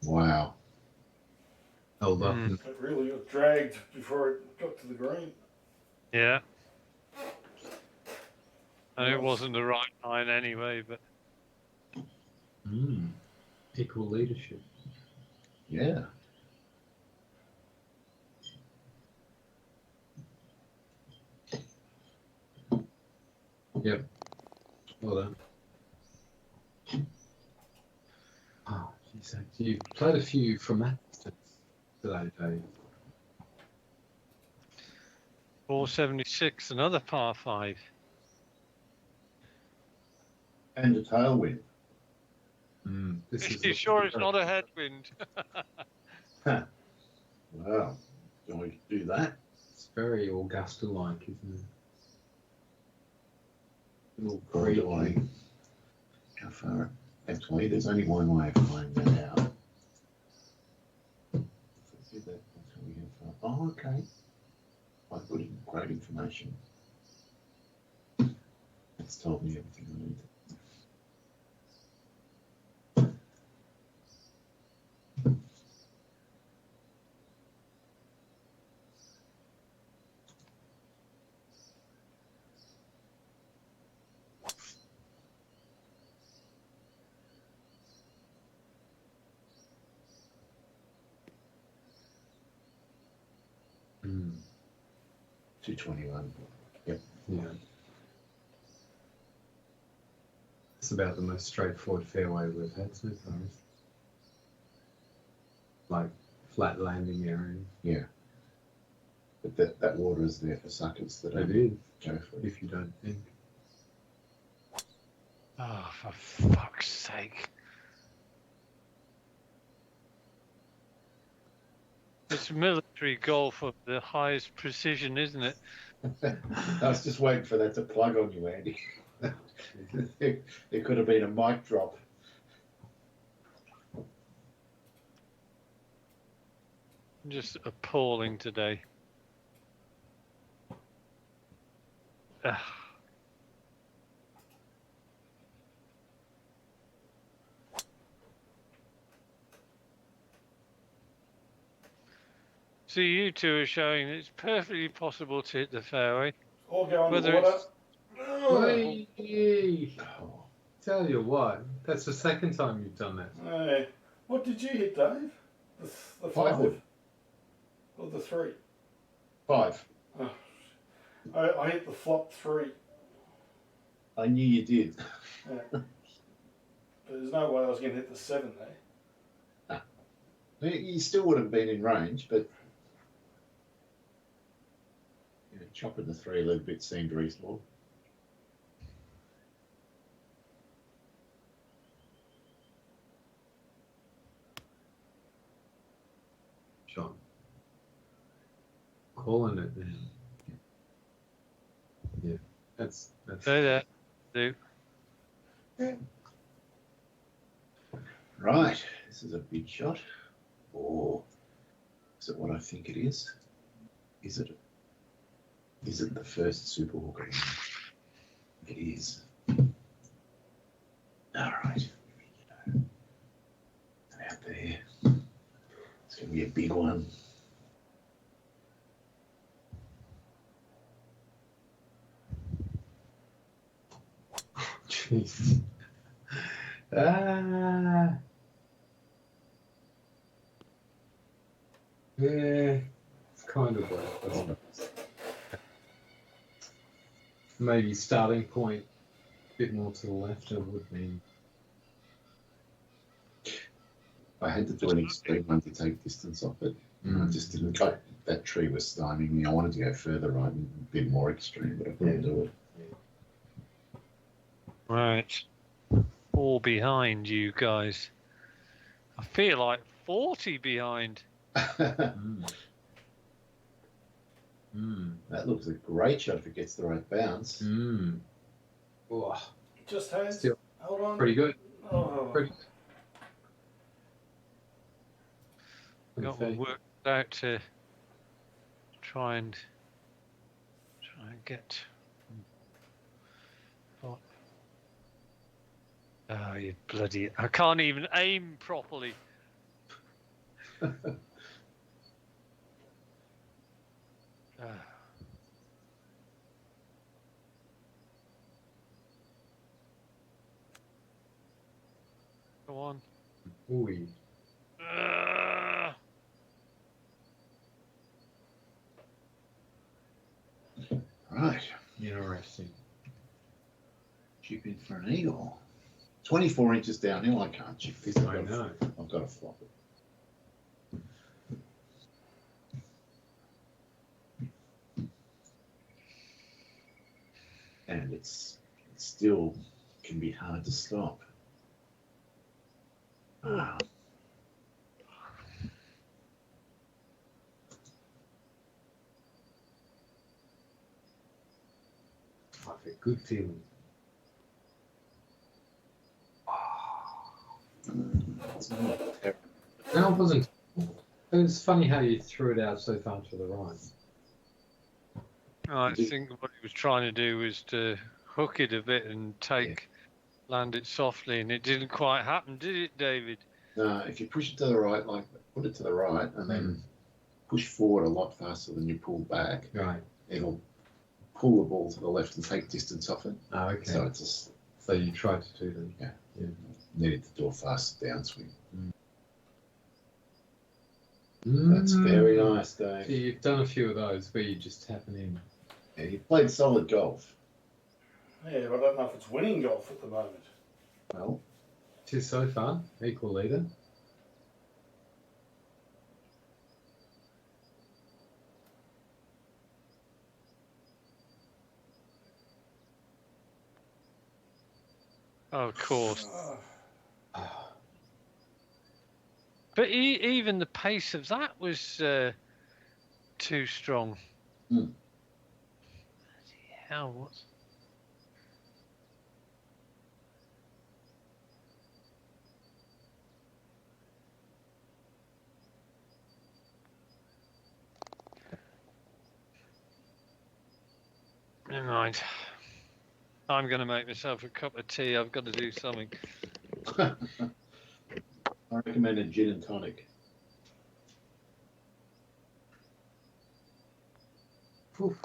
Wow. Held up. Mm. It really got dragged before it got to the green. Yeah. And it wasn't the right line anyway, but Equal leadership. Yeah. Yep. Well done. Oh, geez, you played a few from that distance today, Dave. 476, another par 5. And a tailwind. This is You sure it's not a headwind? Huh. Wow. Can we do that? It's very Augusta-like, isn't it? Little Or do I? creepy. How far? Actually, there's only one way of finding that out. If I did that, that's how we get far. Oh, okay. Quite good, great information. It's told me everything I need. Mm. 221. Yeah. It's about the most straightforward fairway we've had so far. Like flat landing area. Yeah. But that water is there for suckers that It don't is, go for it. if you don't think. Oh, for fuck's sake. It's military golf of the highest precision, isn't it? I was just waiting for that to plug on you, Andy. There could have been a mic drop. Just appalling today. Ugh. So you two are showing it's perfectly possible to hit the fairway. Or go Whether underwater. it's Oh, Hey, Oh, tell you what, that's the second time you've done that. hey. What did you hit, Dave? The 5? Five wood. Or the 3? 5. Oh. I hit the flop 3. I knew you did. Yeah. But there's no way I was going to hit the 7 there. You still would have been in range, but chopping the 3 a little bit seemed reasonable. Sean. Calling it then. Yeah, that's say that. Do. Right, this is a big shot. Oh, is it what I think it is? Is it the first super hooker? It is. All right, out there. It's gonna be a big one. jeez. Ah. Yeah, it's kind of like I suppose. Maybe starting point a bit more to the left, I would mean. I had to do an extreme one to take distance off it. I just didn't go. That tree was stymieing me. I wanted to go further right and a bit more extreme, but I couldn't do it. Right. All behind you guys. I feel like 40 behind. Mm. Mm. That looks a great shot if it gets the right bounce. Mm. Oh, Just has. Still Hold on. pretty good. Oh. Pretty Got my Okay. work out to try and get. Oh, you bloody! I can't even aim properly. Go on. Ooh. Right. Interesting. Chip in for an eagle. 24 inches downhill. I can't chip this. I know. I've got to flop it. And it's still can be hard to stop. Ah, I have a good feeling. it's not terrible. No, it wasn't. It was funny how you threw it out so far to the right. I think what he was trying to do was to hook it a bit and land it softly, and it didn't quite happen, did it, David? No, if you push it to the right, like put it to the right, and then push forward a lot faster than you pull back, Right. it'll pull the ball to the left and take distance off it. Oh, okay. So it's just So you tried to do that. needed to do a faster downswing. Mm. That's very nice, Dave. So you've done a few of those where you just tapping in. Yeah, you played solid golf. Yeah, but I don't know if it's winning golf at the moment. Well, Tis so far, equal leader. Oh, of course. Oh, But even the pace of that was too strong. Hmm. Hell, what's... Never mind. I'm going to make myself a cup of tea. I've got to do something. I recommend a gin and tonic. Oof.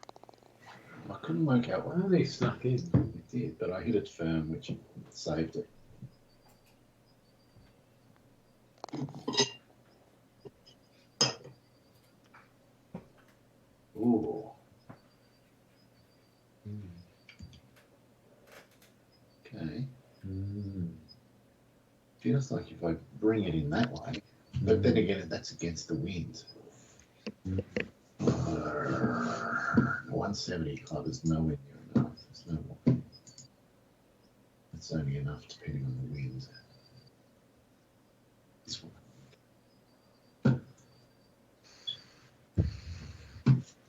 I couldn't work out what Well, they snuck in. it did, but I hit it firm, which saved it. Ooh, okay. Feels like if I bring it in that way, but then again, that's against the wind. 170 club is nowhere near enough. There's no more. It's only enough depending on the wind. This one.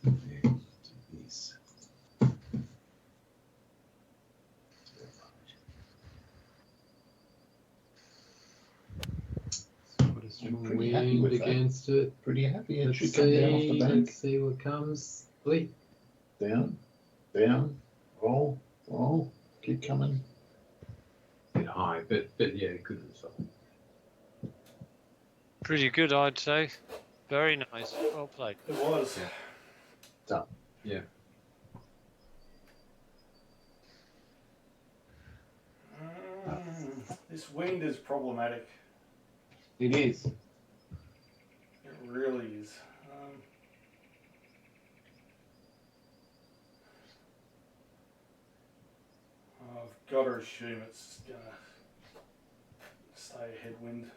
There, to this. Put a strong pretty happy wind with that. against it. Pretty happy. It Let's should come down off the see. bank. Let's see what comes. Wait. Down, roll, keep coming. Bit high, but yeah, good result. Pretty good, I'd say. Very nice. Well played. it was. Done. Yeah. This wind is problematic. It is. It really is. I've got to assume it's going to stay a headwind.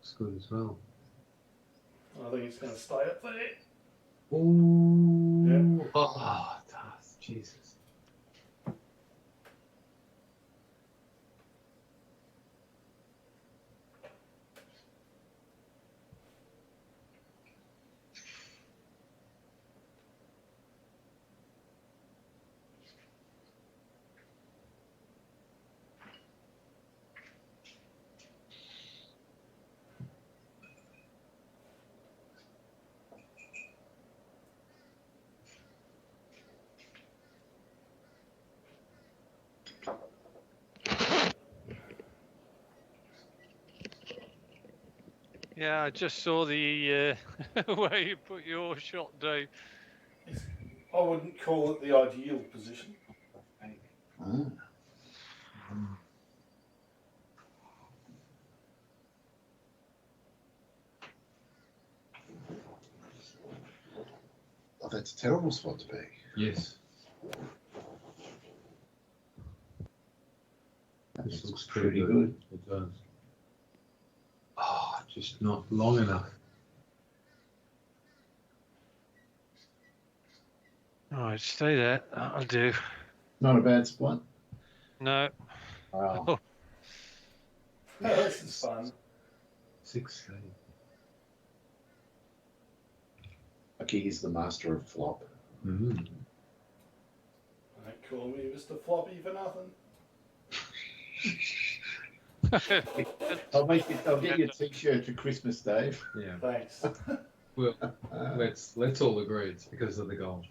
It's good as well. I think it's going to stay up there. Ooh. Yeah. Oh, it does. Jesus. Yeah, I just saw the way you put your shot, Dave. I wouldn't call it the ideal position. Ah. Oh, that's a terrible spot to be. Yes. This This looks pretty good. It does. just not long enough. All right, stay there. That'll do. Not a bad spot. No. Wow. Oh, This is fun. 16. Okay, he's the master of flop. Mm. Don't call me Mr. Floppy for nothing. I'll get you a t-shirt for Christmas, Dave. Yeah. Thanks. Well, let's all agree it's because of the gold.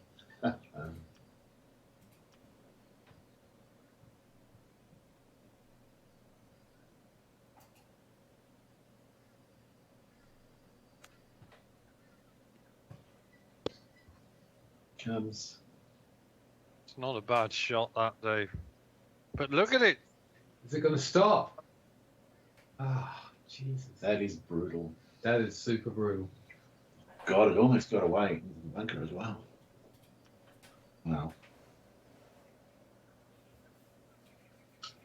Comes. it's not a bad shot, that, Dave. But look at it. Is it going to stop? Ah, Jesus. That is brutal. That is super brutal. God, it almost got away into the bunker as well. Wow.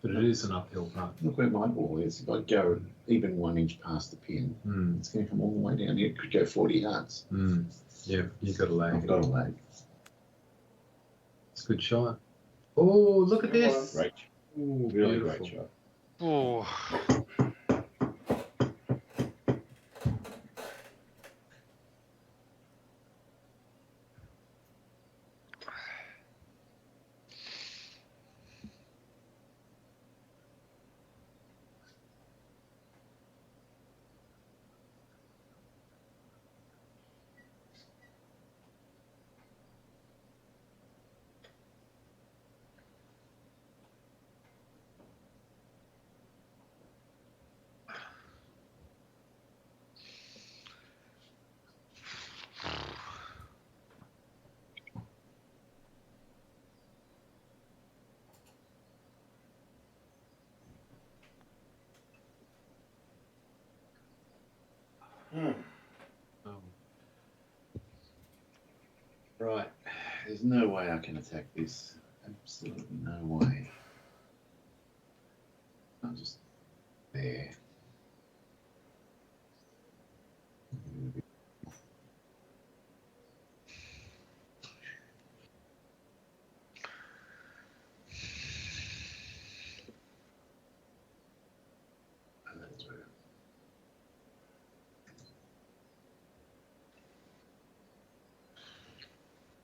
But it is an uphill putt. Look where my ball is. If I go even 1 inch past the pin, Mm. it's going to come all the way down here. It could go 40 yards. Mm. Yeah, you got a lag. I've got a lag. It's a good shot. Oh, look at Good this. Great. Ooh, Really beautiful. great shot. Oh. Hmm. Oh. Right. There's no way I can attack this. Absolutely no way. I'm just there.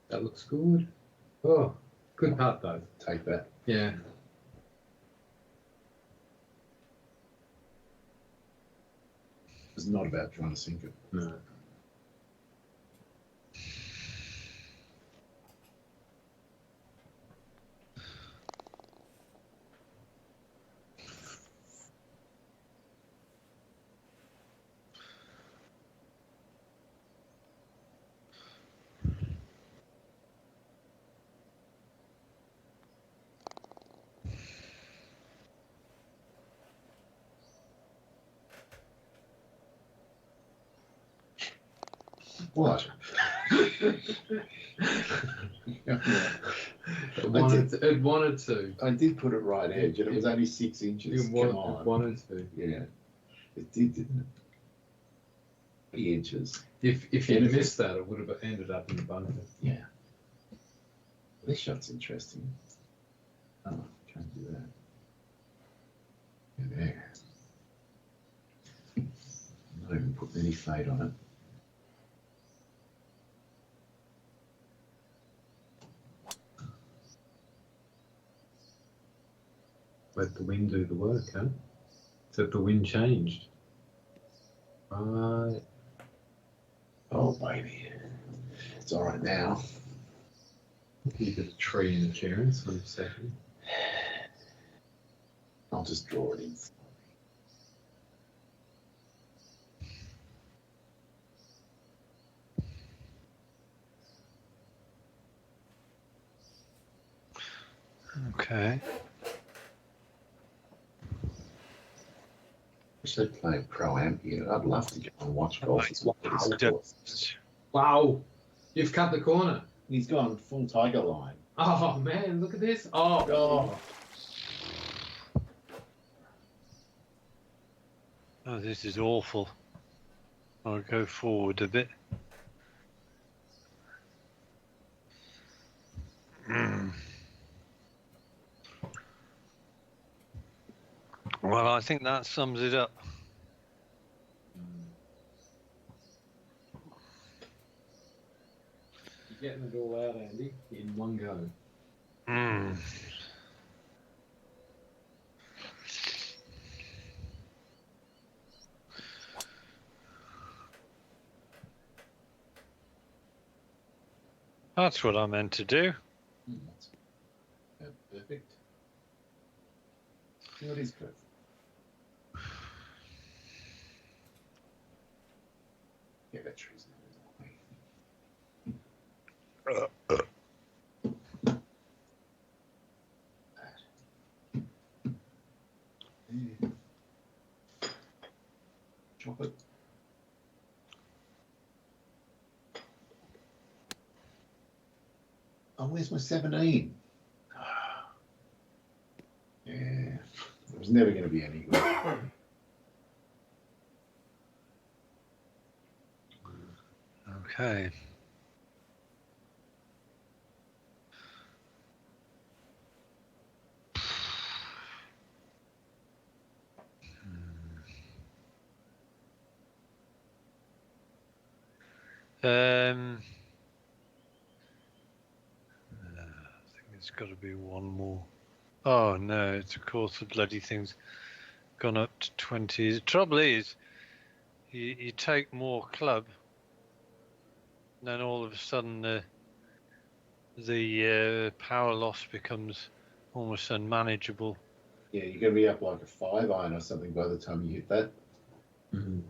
That looks good. Oh, good putt though. Take that. Yeah. It's not about trying to sink it. No. What? It wanted to. I did put it right edge, and it was only 6 inches. It Come on. wanted to. Yeah. It did, didn't it? 3 inches. If you missed that, it would have ended up in the bunker. Yeah. This shot's interesting. Oh, can't do that. Yeah, there. Not even putting any fade on it. Let the wind do the work, huh? Except the wind changed. Right. Oh, baby. It's all right now. You got a tree interference for a second. I'll just draw it in. Okay. Wish they'd play Pro-Am here. I'd love to go and watch golf. It's Wow. course. Wow. You've cut the corner. He's gone full tiger line. Oh, man. Look at this. Oh. Oh, Oh, this is awful. I'll go forward a bit. Well, I think that sums it up. You're getting it all out, Andy, in one go. Mm. That's what I meant to do. That's perfect. What is perfect? Yeah, that's reasonable. Chocolate. Oh, where's my 17? Yeah, it was never going to be any good. Okay. I think it's got to be one more. Oh no, it's of course the bloody thing's gone up to 20. The trouble is, you take more club, and then all of a sudden the power loss becomes almost unmanageable. Yeah, you're going to be up like a 5-iron or something by the time you hit that. Mm-hmm.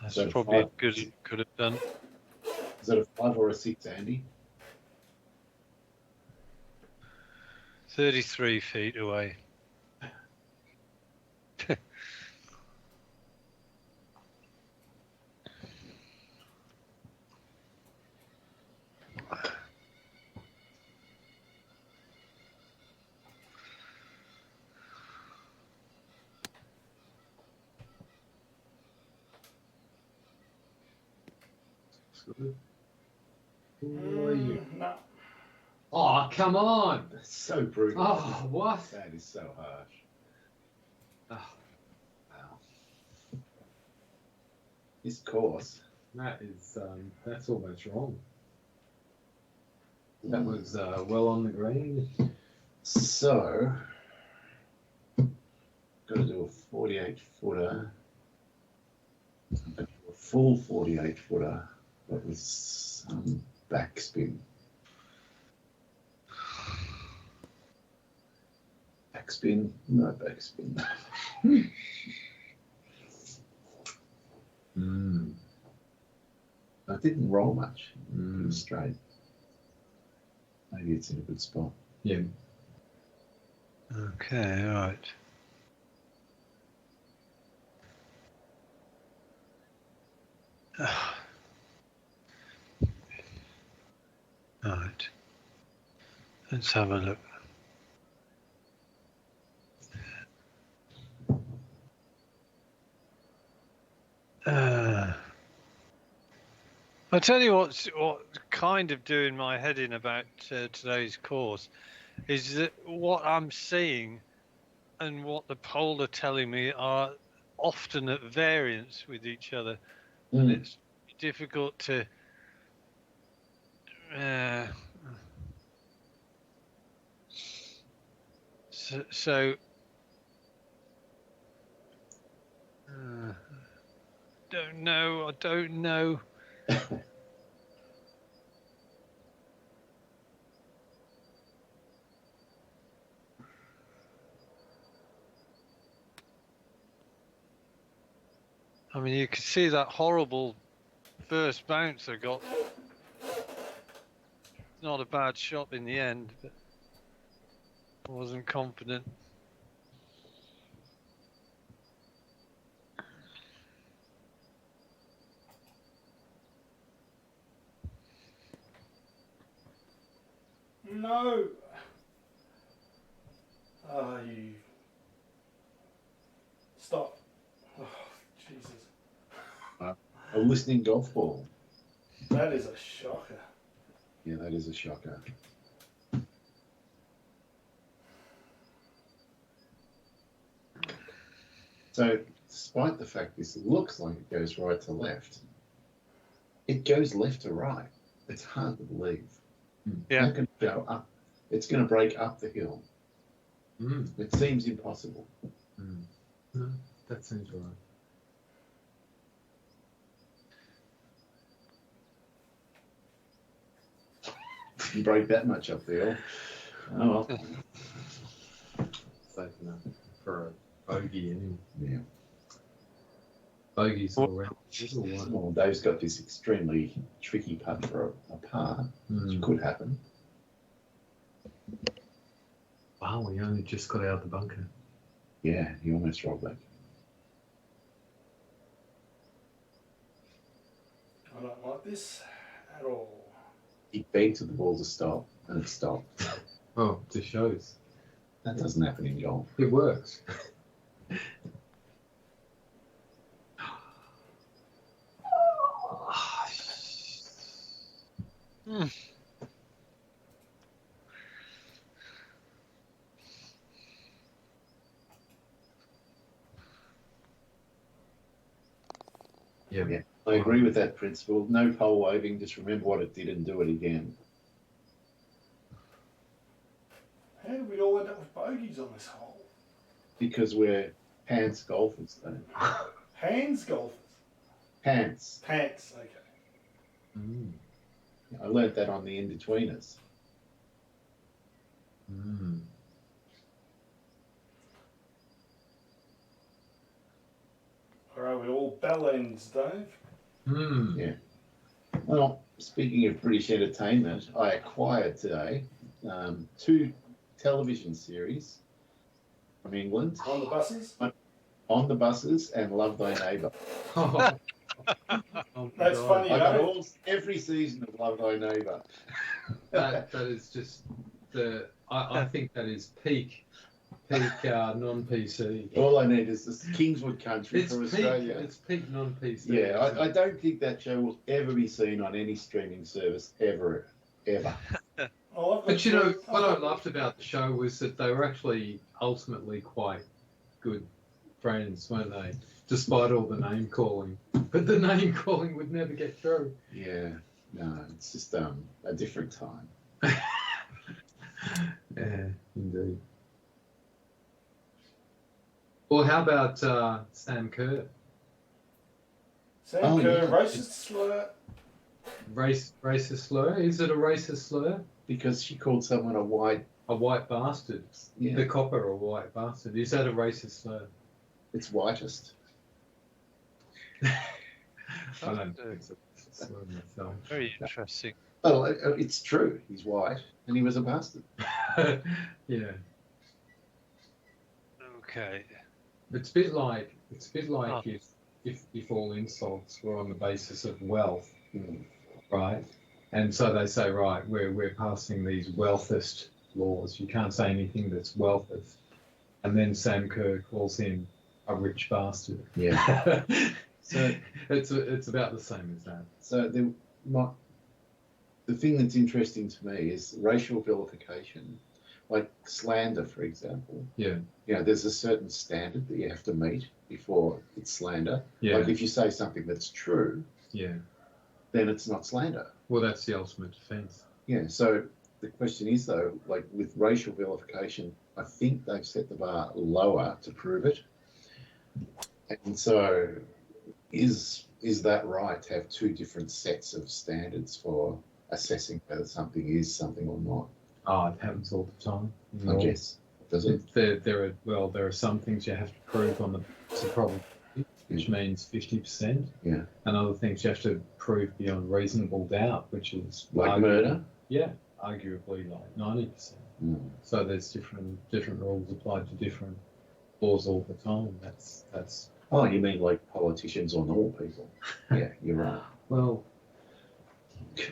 That's So probably five. good. Could have done. Is that a 5 or a 6, Andy? 33 feet away. Who are you? No. Oh, come on! That's so brutal. Oh, what? That is so harsh. Oh, Wow. This course. that is, that's almost wrong. That was well on the green. So, got to do a 48 footer. A full 48 footer, but with some backspin. Backspin? No backspin. I didn't roll much. It was straight. Maybe it's in a good spot. Yeah. Okay, all right. All right. Let's have a look. I'll tell you what kind of doing my head in about today's course is that what I'm seeing and what the poll are telling me are often at variance with each other, and it's difficult to so don't know. I don't know. I mean, you can see that horrible first bounce I got. Not a bad shot in the end, but I wasn't confident. No. A listening golf ball. That is a shocker. Yeah, that is a shocker. So, despite the fact this looks like it goes right to left, it goes left to right. It's hard to believe. Yeah. How can it go up? It's going to break up the hill. Mm. It seems impossible. Mm. No, that seems right. You break that much up the hill. Oh, well. Safe enough for a bogey anyway. Yeah. Bogeys all around. Little one. Well, Dave's got this extremely tricky putt for a par, which Mm. could happen. Wow, we only just got out of the bunker. Yeah, he almost rolled back. I don't like this at all. He begged the ball to stop, and it stopped. Oh, it just shows. That doesn't happen in golf. It works. Hmm. Yeah. Yeah. I agree with that principle. No pole waving, just remember what it did and do it again. How did we all end up with bogeys on this hole? Because we're pants golfers, though. Hands golfers. Pants. Pants, okay. Mm. I learnt that on the in-betweeners. Mm. Alright, we're all bell ends, Dave. Mm. Yeah. Well, speaking of British entertainment, I acquired today 2 television series from England, On the buses? On the Buses and Love Thy Neighbour. Oh. Oh my That's God. funny. I got know? every season of Love Thy Neighbour. That is just the. I think that is peak non-PC. All I need is this Kingswood Country It's for peak. Australia. It's peak non-PC. Yeah, isn't I it? don't think that show will ever be seen on any streaming service ever. Oh, But you know what I loved about the show was that they were actually ultimately quite good friends, weren't they? Despite all the name calling, but the name calling would never get through. Yeah, no, it's just a different time. Yeah, indeed. Well, how about Sam Kerr? Sam Oh, Kerr, yeah. racist slur. Racist slur? Is it a racist slur? Because she called someone a white. A white bastard. Yeah, The copper, a white bastard. Is that a racist slur? it's whitest. I don't think it's a racist slur myself. Very interesting. Oh, it's true. He's white and he was a bastard. Yeah. Okay. It's a bit like Oh. if all insults were on the basis of wealth, Mm. right? And so they say, right, we're passing these wealthist laws. You can't say anything that's wealthist. And then Sam Kerr calls him a rich bastard. Yeah. So it's about the same as that. So the thing that's interesting to me is racial vilification, like slander, for example. Yeah. You know, there's a certain standard that you have to meet before it's slander. Yeah. Like if you say something that's true, Yeah. then it's not slander. Well, that's the ultimate defense. Yeah. So the question is though, like with racial vilification, I think they've set the bar lower to prove it. And so is that right to have 2 different sets of standards for assessing whether something is something or not? Oh, it happens all the time. I guess. Does it? There are some things you have to prove on the probability, which means 50%. Yeah. And other things you have to prove beyond reasonable doubt, which is Like murder? Yeah, arguably like 90%. Mm. So there's different rules applied to different laws all the time. That's Oh, you mean like politicians or normal people? Yeah, you're right. well,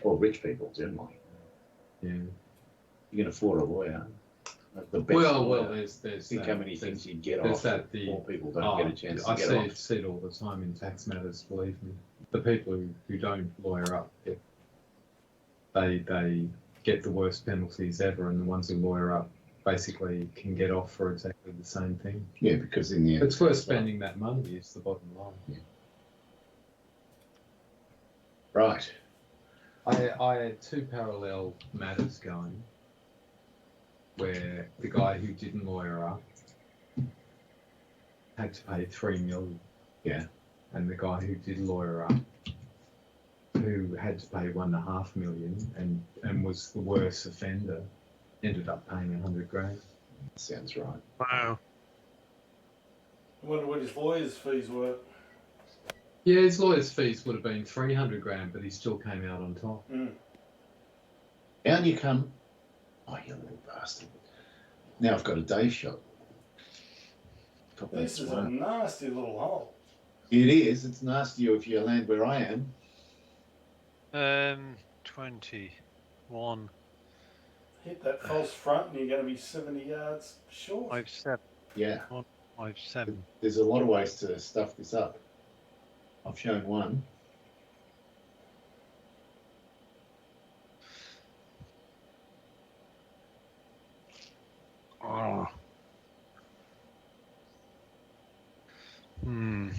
Or rich people, generally. yeah. You can afford a lawyer. The best Well, lawyer. there's Think how many things you'd get there's off that that poor people don't oh, get a chance to I get see off. it all the time in tax matters. Believe me. the people who don't lawyer up, they get the worst penalties ever, and the ones who lawyer up basically can get off for exactly the same thing. Yeah, because in the end, It's worth spending that money, is the bottom line. Yeah. Right. I had two parallel matters going where the guy who didn't lawyer up had to pay $3 million. Yeah. And the guy who did lawyer up, who had to pay $1.5 million and was the worst offender, ended up paying $100,000. Sounds right. Wow. I wonder what his lawyer's fees were. Yeah, his lawyer's fees would have been $300,000, but he still came out on top. Down you come. Oh, you little bastard. Now I've got a day shot. This is a nasty little hole. It is. It's nastier if you land where I am. 21. Hit that false front and you're going to be 70 yards short. 5-7. Yeah. 5-7. There's a lot of ways to stuff this up. I've shown one. Oh. Hmm.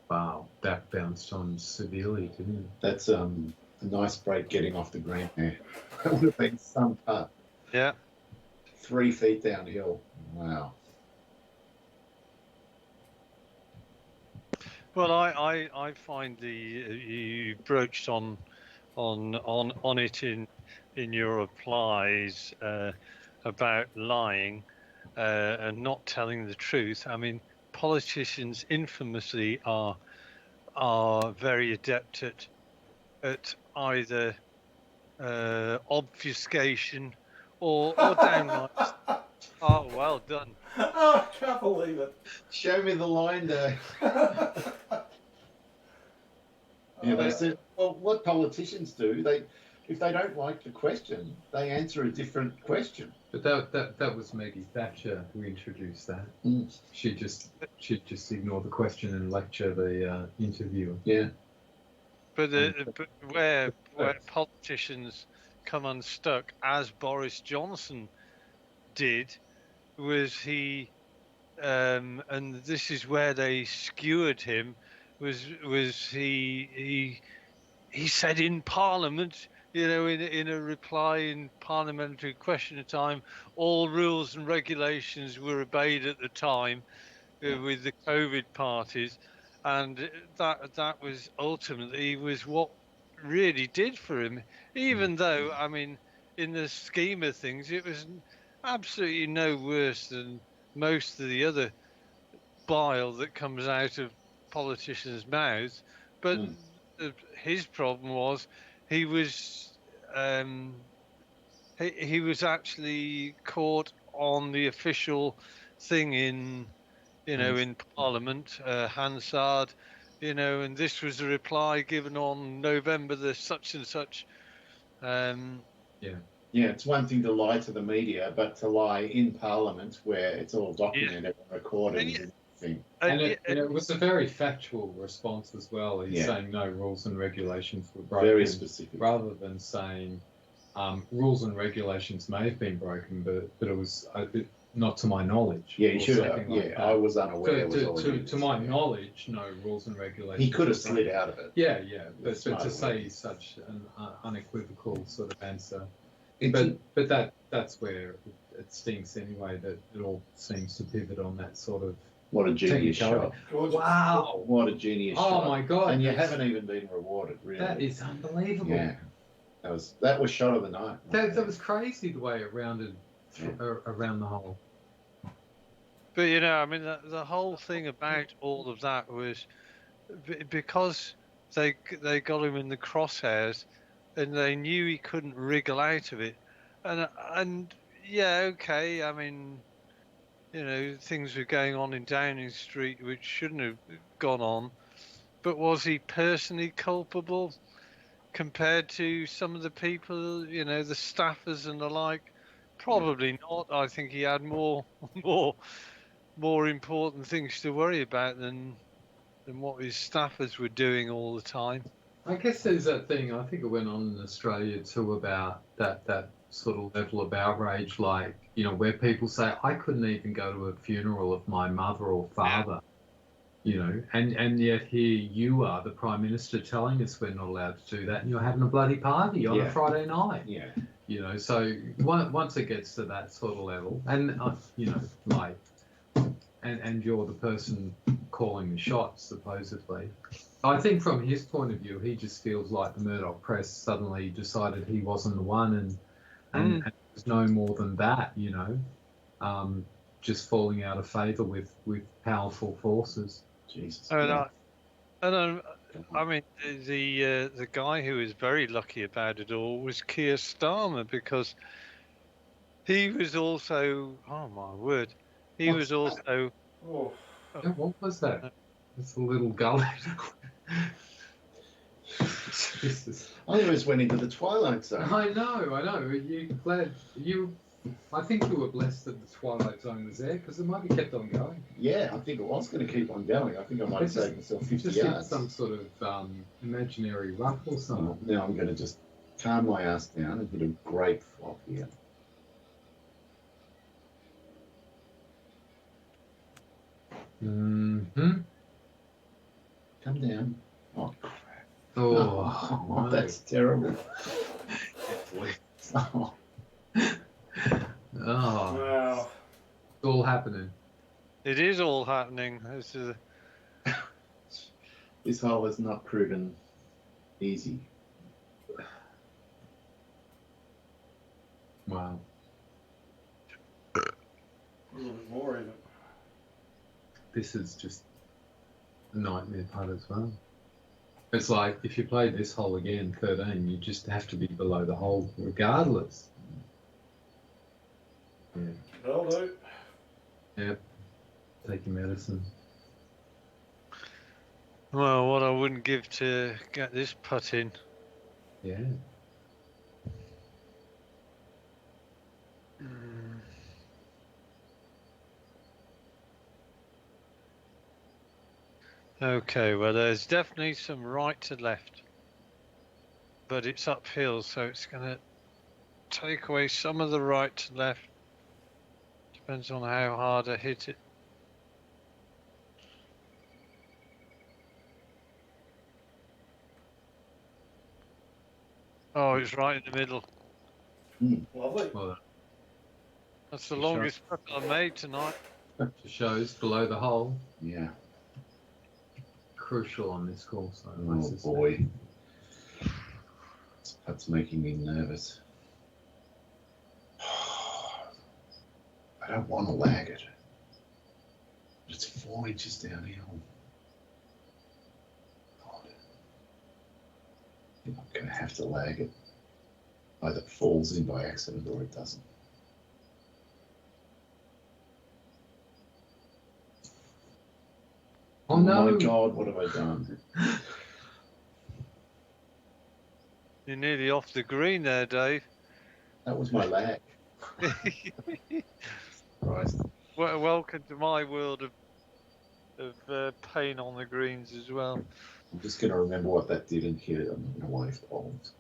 Wow, that bounced on severely, didn't it? That's a nice break getting off the ground there. That would have been some putt. Yeah. 3 feet downhill. Wow. Well, I find you broached on it in your replies about lying and not telling the truth. I mean, politicians infamously are very adept at either obfuscation or downright. Oh, well done. Oh, I can't believe it. Show me the line there. Yeah, they said, well, what politicians do, if they don't like the question, they answer a different question. But that was Maggie Thatcher who introduced that. She'd just ignore the question and lecture the interviewer. Yeah. But where politicians come unstuck, as Boris Johnson did, was he, and this is where they skewered him, was he said in Parliament, in a reply in parliamentary question time, all rules and regulations were obeyed at the time with the COVID parties, and that was ultimately was what really did for him, even though, I mean, in the scheme of things, it was absolutely no worse than most of the other bile that comes out of politicians' mouths. But his problem was he was actually caught on the official thing in Parliament, Hansard, and this was a reply given on November the such and such. Yeah, it's one thing to lie to the media, but to lie in Parliament where it's all documented and recorded and everything. And it was a very factual response as well. He's saying no rules and regulations were broken. Very specific. Rather than saying rules and regulations may have been broken, but it was not to my knowledge. Yeah, you should have. Like I was unaware. To my knowledge, no rules and regulations. He could have slid out of it. Yeah. But to say such an unequivocal sort of answer. But that's where it stinks anyway, that it all seems to pivot on that sort of. What a genius shot. Wow. What a genius shot. Oh my God. And you haven't even been rewarded, really. That is unbelievable. Yeah. That was shot of the night. That was crazy the way it rounded around the hole. But I mean, the whole thing about all of that was because they got him in the crosshairs, and they knew he couldn't wriggle out of it, and yeah, okay, I mean, things were going on in Downing Street which shouldn't have gone on, but was he personally culpable? compared to some of the people, you know, the staffers and the like? Probably not. I think he had more more important things to worry about than what his staffers were doing all the time. I guess there's that thing, I think it went on in Australia too, about that sort of level of outrage, like, you know, where people say, I couldn't even go to a funeral of my mother or father, you know, and yet here you are, the Prime Minister, telling us we're not allowed to do that, and you're having a bloody party on a Friday night. Yeah. You know, so once it gets to that sort of level, and, you know, like, and you're the person calling the shots, supposedly. I think from his point of view, he just feels like the Murdoch press suddenly decided he wasn't the one, and there's no more than that, you know, just falling out of favour with powerful forces. Jesus. I mean, the guy who was very lucky about it all was Keir Starmer, because he was also, oh my word, he was also. Oh, Yeah, what was that? It's a little gullet. Jesus. I always went into the Twilight Zone. I know. You glad you? I think you were blessed that the Twilight Zone was there, because it might have kept on going. Yeah, I think it was going to keep on going. I think I might have saved myself 50 just yards. Some sort of imaginary ruck or something. Now I'm going to just calm my ass down and hit a great flop here. Mm-hmm. Come down. Oh, crap. Oh, Oh, that's terrible. Oh. Oh, wow. it's all happening. It is all happening. This hole has not proven easy. Wow. A little bit more even. This is just a nightmare putt as well. It's like, if you play this hole again, 13, you just have to be below the hole regardless. Yeah. That'll do. Yep. Take your medicine. Well, what I wouldn't give to get this putt in. Yeah. Okay, well, there's definitely some right to left, but it's uphill, so it's going to take away some of the right to left. Depends on how hard I hit it. Oh, it's right in the middle. Lovely. Well, That's the longest putt I've made tonight. just shows below the hole. Yeah. Crucial on this course. Oh, boy. That's making me nervous. I don't want to lag it. But it's 4 inches downhill. God. I think I'm going to have to lag it. Either it falls in by accident or it doesn't. Oh no! My God, what have I done? You're nearly off the green there, Dave. That was my lag. Christ. Well, welcome to my world of pain on the greens as well. I'm just going to remember what that did and hit it on the wave poles.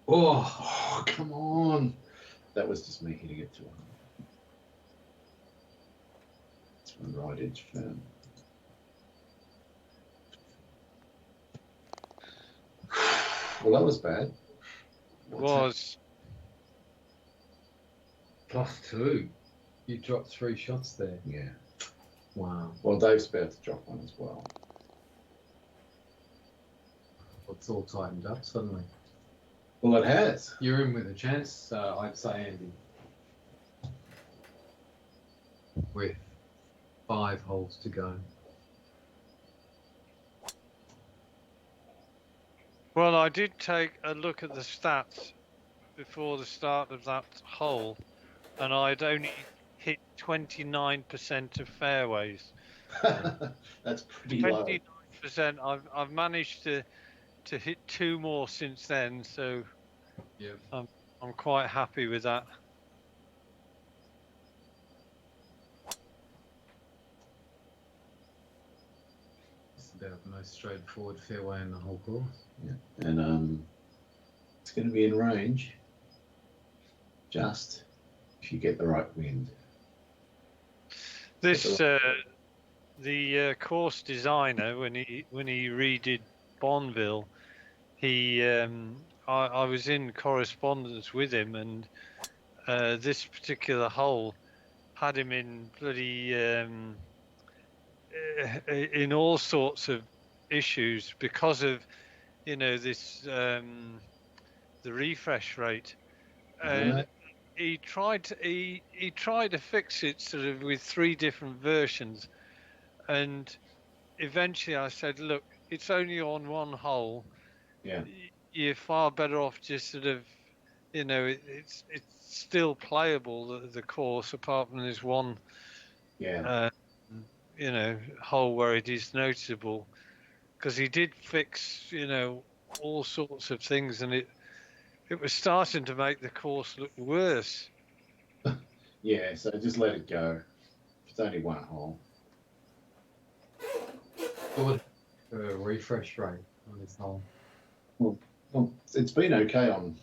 Oh, come on. That was just me hitting it to him. It's my right edge firm. Well, that was bad. It was. +2. You dropped 3 shots there. Yeah. Wow. Well, Dave's about to drop one as well. It's all tightened up suddenly. Well, it has. You're in with a chance, I'd say, Andy. With 5 holes to go. Well, I did take a look at the stats before the start of that hole, and I'd only hit 29% of fairways. That's pretty low. 29 100%. I've managed to hit 2 more since then, so Yeah. I'm quite happy with that. It's about the most straightforward fairway in the whole course. And it's going to be in range, just if you get the right wind. This the course designer, when he redid Bonville, I was in correspondence with him, and this particular hole had him in bloody in all sorts of issues because of this the refresh rate, and he tried to fix it sort of with 3 different versions, and eventually I said, look, it's only on one hole. Yeah. You're far better off just sort of, it's still playable, the course, apart from this one, Yeah. hole where it is noticeable, because he did fix, all sorts of things, and it was starting to make the course look worse. Yeah, so just let it go. It's only one hole. What refresh rate on this hole? Well, it's been okay on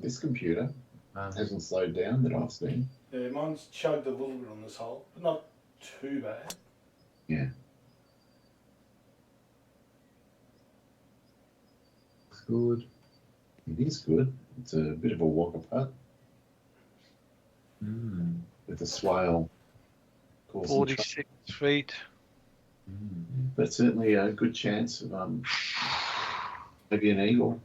this computer. Um, Hasn't slowed down that I've seen. Yeah, mine's chugged a little bit on this hole, but not too bad. Yeah. it's good. It is good. It's a bit of a walker putt Mm. with a swale course, 46 feet. Mm. but certainly a good chance of maybe an eagle.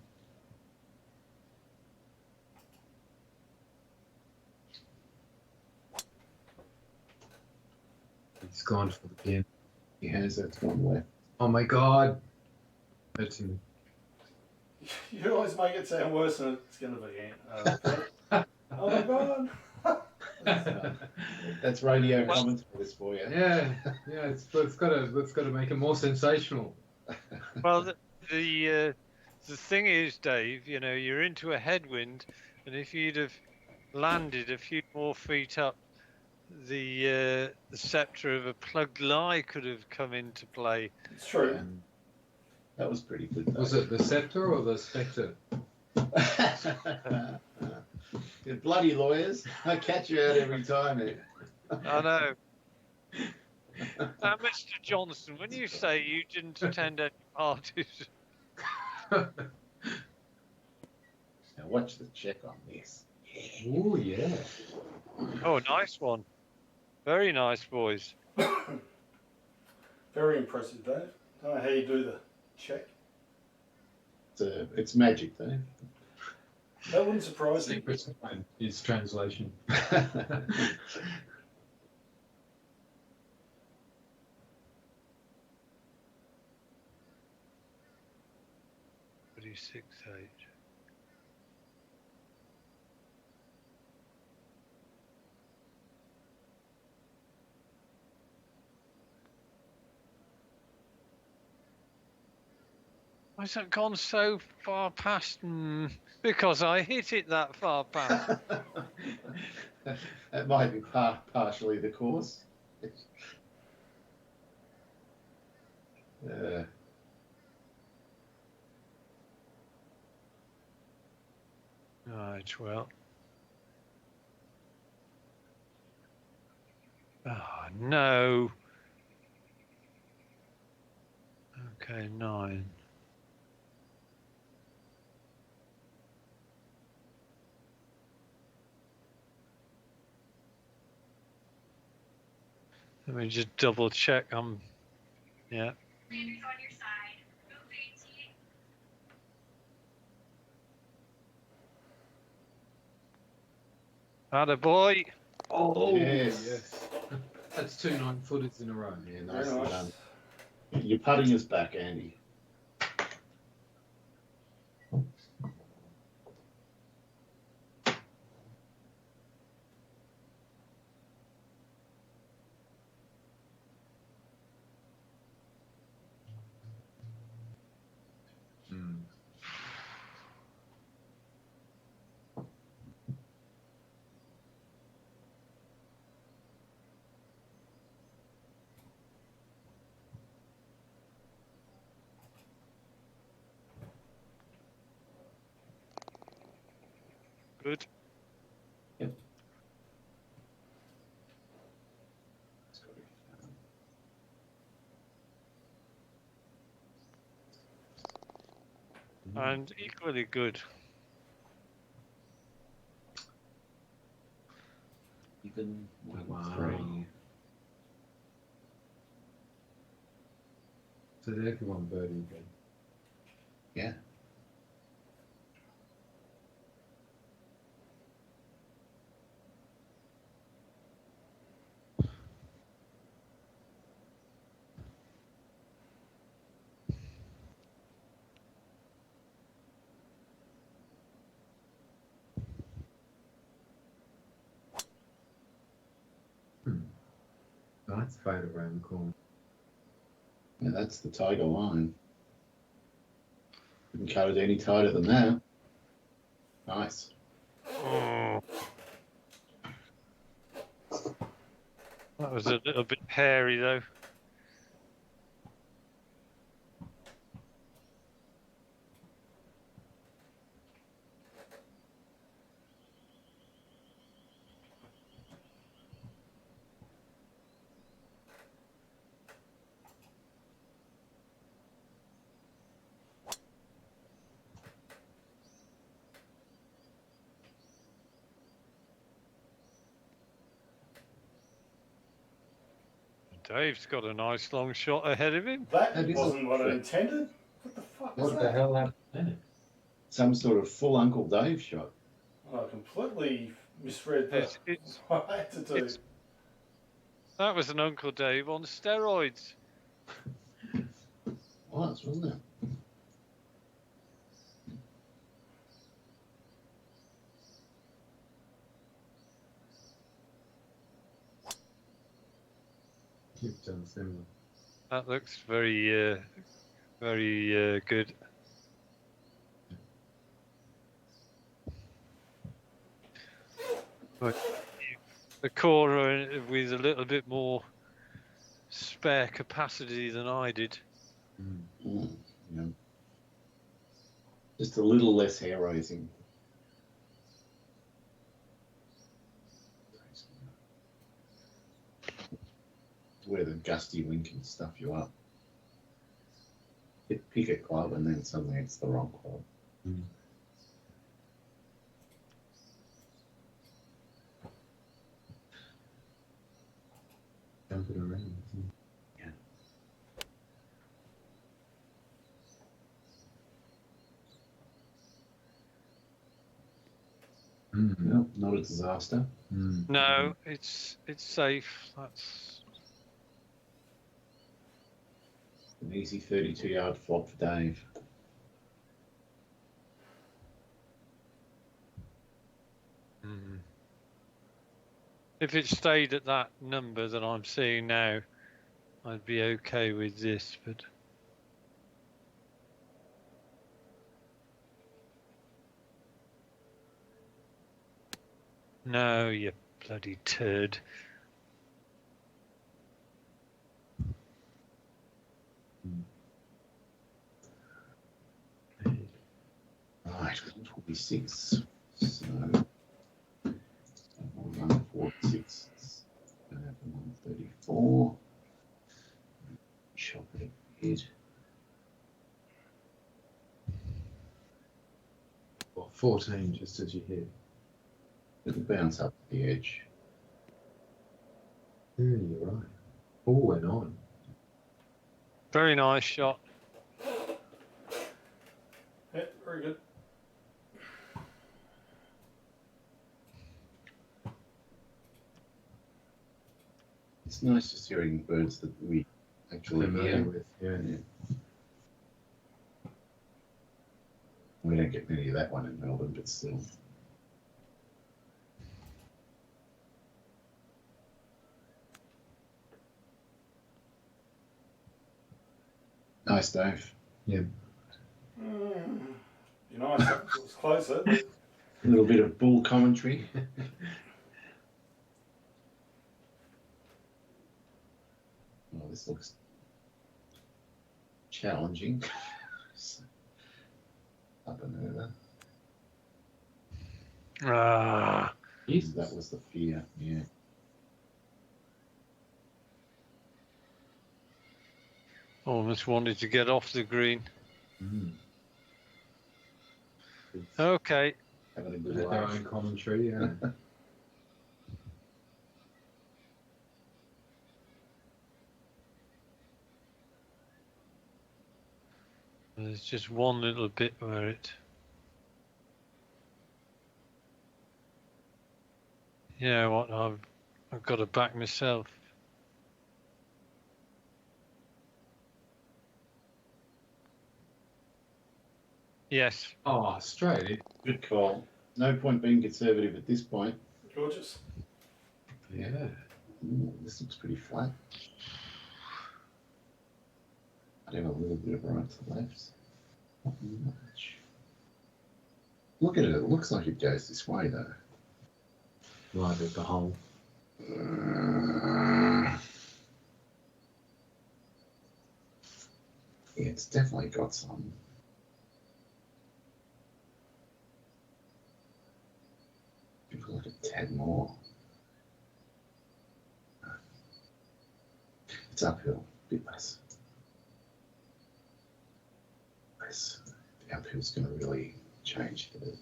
It's gone for the pin. He has. That's one left. Oh my god. That's in. You always make it sound worse than it's going to be. Oh my god! That's radio commentators for you. Yeah, it's got to make it more sensational. Well, the thing is, Dave, you're into a headwind, and if you'd have landed a few more feet up, the scepter of a plugged lie could have come into play. It's true. Yeah. That was pretty good, though. Was it the scepter or the spectre? You bloody lawyers. I catch you out every time. I know. Now, Mr. Johnson, when you say you didn't attend any parties, Now watch the check on this. Oh yeah. oh, nice one. Very nice, boys. Very impressive, Dave. Don't know how you do the check. It's magic, though. That wouldn't surprise me. Secret sign is translation. 36-8. Why has that gone so far past? Because I hit it that far past. That might be partially the cause. Right, well. Oh, no. Okay, 9. Let me just double check. Yeah. Leaders on your side. Move 18. Attaboy. Oh Yes. That's 2 9-footers in a row. Yeah, Very nicely nice. done. Your putting is back, Andy. good. And equally good. Even one, Wow. 3. So did everyone birdie again? Yeah. Nice fade around the corner. Yeah, that's the tiger line. Couldn't cut it any tighter than that. Nice. Oh. That was a little bit hairy though. Dave's got a nice long shot ahead of him. That That is wasn't what I a- intended. What the fuck was What the that? hell happened there? Some sort of full Uncle Dave shot. I completely misread the It's, what I had to do. it's, that was an Uncle Dave on steroids. Was, wasn't it? You've done similar. That looks very good. But the core with a little bit more spare capacity than I did. Yeah. Just a little less hair raising. Where the gusty wind can stuff you up. Pick a club and then suddenly it's the wrong club. Jump it around. Yeah. No, not a disaster. No, it's safe. That's An easy 32-yard flop for Dave. if it stayed at that number that I'm seeing now, I'd be okay with this, but no, you bloody turd. Right, 146. So, 146. Gonna have 134. Chop it a bit. Well, 14 just as you hit. It'll bounce up the edge. Yeah, you're right. All went on. Very nice shot. Yeah, very good. It's nice just hearing birds that we actually Familiar hear. with, yeah. We don't get many of that one in Melbourne, but still. Nice, Dave. Be nice if it was closer. A little bit of bull commentary. Oh, this looks challenging. Up and over. Ah, Jesus. That was the fear. Yeah. almost wanted to get off the green. Mm. Okay. Having a good Their laugh. own commentary, yeah. There's just one little bit where it. You know what? I've got to back myself. Yes. Oh, straight. Good call. No point being conservative at this point. Gorgeous. Yeah. Ooh, this looks pretty flat. I have a little bit of right to left. Not much. Look at it. It looks like it goes this way, though. Right at the hole. Yeah, it's definitely got some. Maybe like a tad more. It's uphill, a bit less. Less. The uphill's going to really change the dynamic.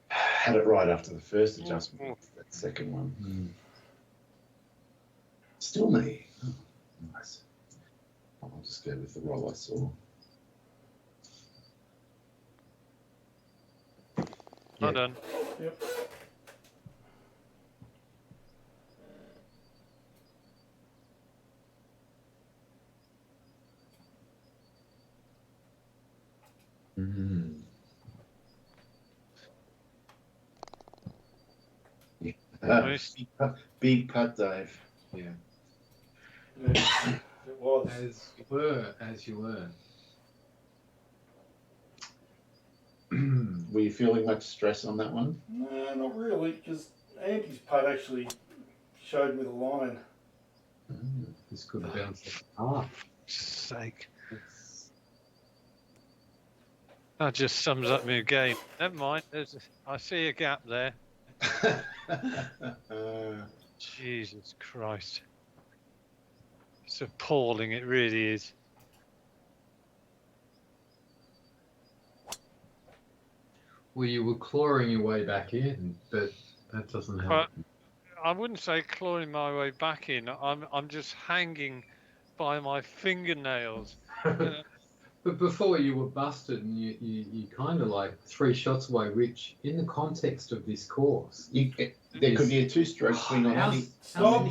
Had it right after the first adjustment. That second one. Mm. Still me. Oh, nice. I'll just go with the roll I saw. Well done. Yep. Mm. Yeah. Nice. Big putt, Dave. Yeah. Yeah, it was. As you were. Were you feeling much stress on that one? No, not really, because Andy's putt actually showed me the line. This could have bounced off. Sake. That just sums up my game. Never mind. I see a gap there. Jesus Christ. It's appalling. It really is. Well, you were clawing your way back in, but that doesn't help. I wouldn't say clawing my way back in. I'm just hanging by my fingernails. But before you were busted, and you kind of like 3 shots away, which in the context of this course, There could be a two-stroke swing on any. Stop!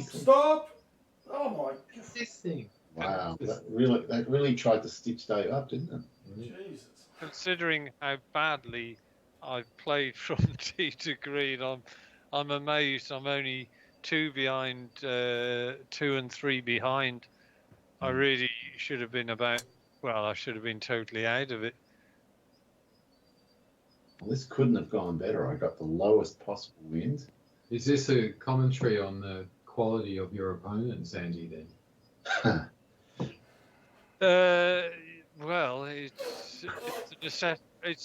Oh my God. What's this thing? Wow, that really tried to stitch Dave up, didn't it? Jesus. Considering how badly I've played from tee to green, I'm amazed. I'm only 2 behind, 2 and 3 behind. I really should have been I should have been totally out of it. Well, this couldn't have gone better. I got the lowest possible wind. Is this a commentary on the quality of your opponents, Andy? Then Well, it's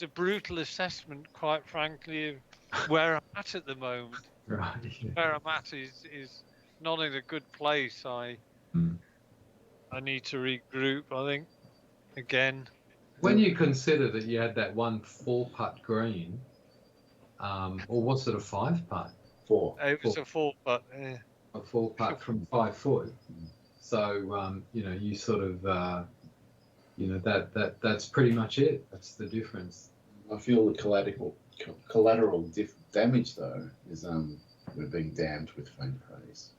a brutal assessment, quite frankly, of where I'm at the moment. right? Where I'm at is not in a good place. I need to regroup, I think, again. When you consider that you had that one 4-putt green, or was it a 5-putt? 4. It was a 4-putt. Yeah. A 4-putt from 5 foot. So you sort of that's pretty much it. That's the difference. I feel the collateral damage though is we're being damned with faint praise.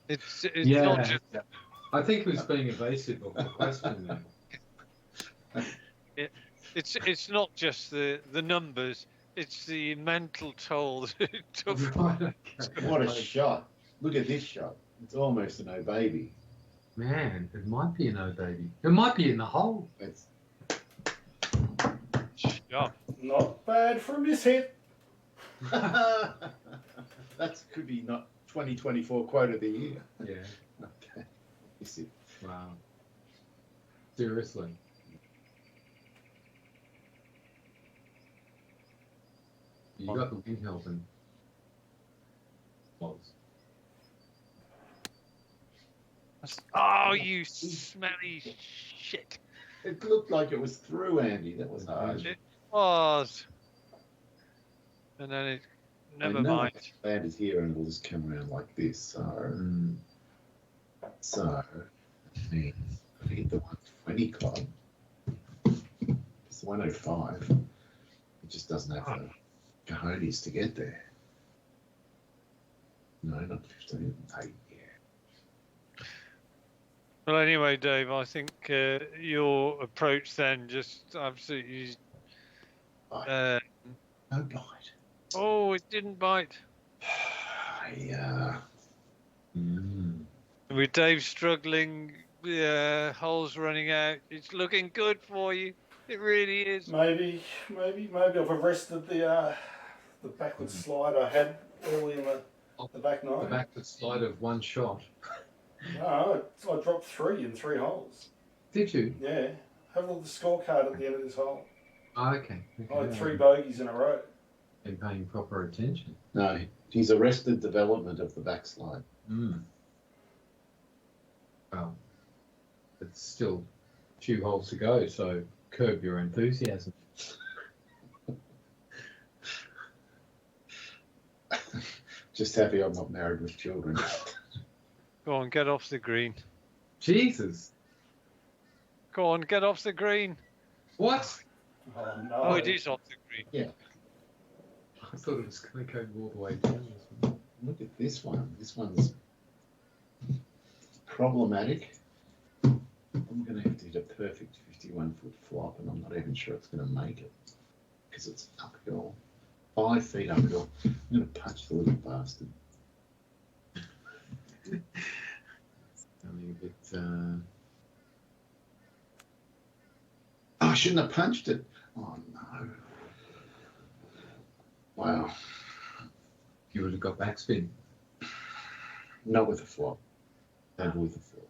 It's Yeah. not just I think he was being evasive of the question there. it's not just the numbers. It's the mental toll that it took. Right, okay. What a shot! Look at this shot. It's almost an O baby. Man, it might be an O baby. It might be in the hole. It's Yeah. Not bad for a mishit. that could be not 2024 quote of the year. Yeah. Okay. You see. Wow. Seriously. You got the wind helping. Was. Oh, you smelly shit! It looked like it was through, Andy. That was hard. It was, and then it. Never I know mind. it landed here and it'll just come around like this. So that means I hit the 120 club. It's the 105. It just doesn't have the cojones to get there. No, not 15, 8. Yeah. Well, anyway, Dave, I think your approach then just absolutely. No bite. Oh, it didn't bite. Yeah. With Dave struggling, holes running out, it's looking good for you. It really is. Maybe I've arrested the backward slide I had early in the back nine. The backward slide of one shot. No, I dropped 3 in 3 holes. Did you? Yeah. Have a look at the scorecard at the end of this hole. Oh, okay. I had 3 bogeys in a row. Been paying proper attention. No, he's arrested development of the backslide. Well, it's still a few holes to go, so curb your enthusiasm. Just happy I'm not married with children. Go on, get off the green. Jesus. Go on, get off the green. What? Oh, no. Oh, it is off the green. Yeah. I thought it was going to go all the way down. Look at this one. This one's problematic. I'm going to have to hit a perfect 51-foot flop, and I'm not even sure it's going to make it because it's uphill. 5 feet uphill. I'm going to punch the little bastard. Something a bit. Oh, I shouldn't have punched it. Oh, no. Wow. You would have got backspin. Not with a flop. Never with a flop.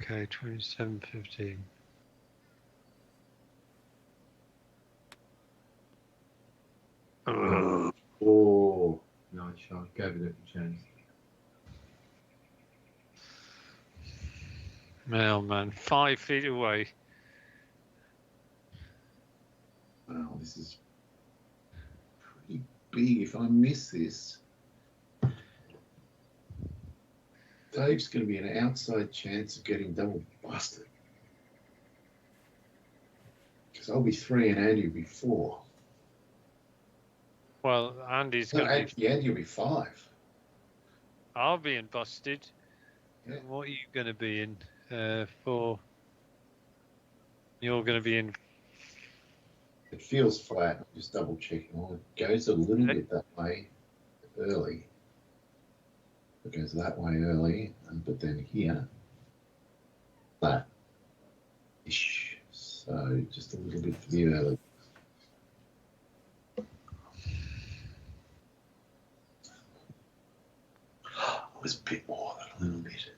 Okay, 27.15. Oh, Nice shot. Gave it a chance. Oh man, 5 feet away. wow, this is pretty big. If I miss this, Dave's going to be an outside chance of getting double busted. Because I'll be 3 and Andy will be 4. Well, Andy's No, going to be. actually, Andy will be 5. I'll be in busted. Yeah. What are you going to be in for? You're going to be in. It feels flat. I'm just double checking. Oh, it goes a little bit that way early. It goes that way early, but then here, flat-ish. So just a little bit for the early. It was a bit more than a little bit.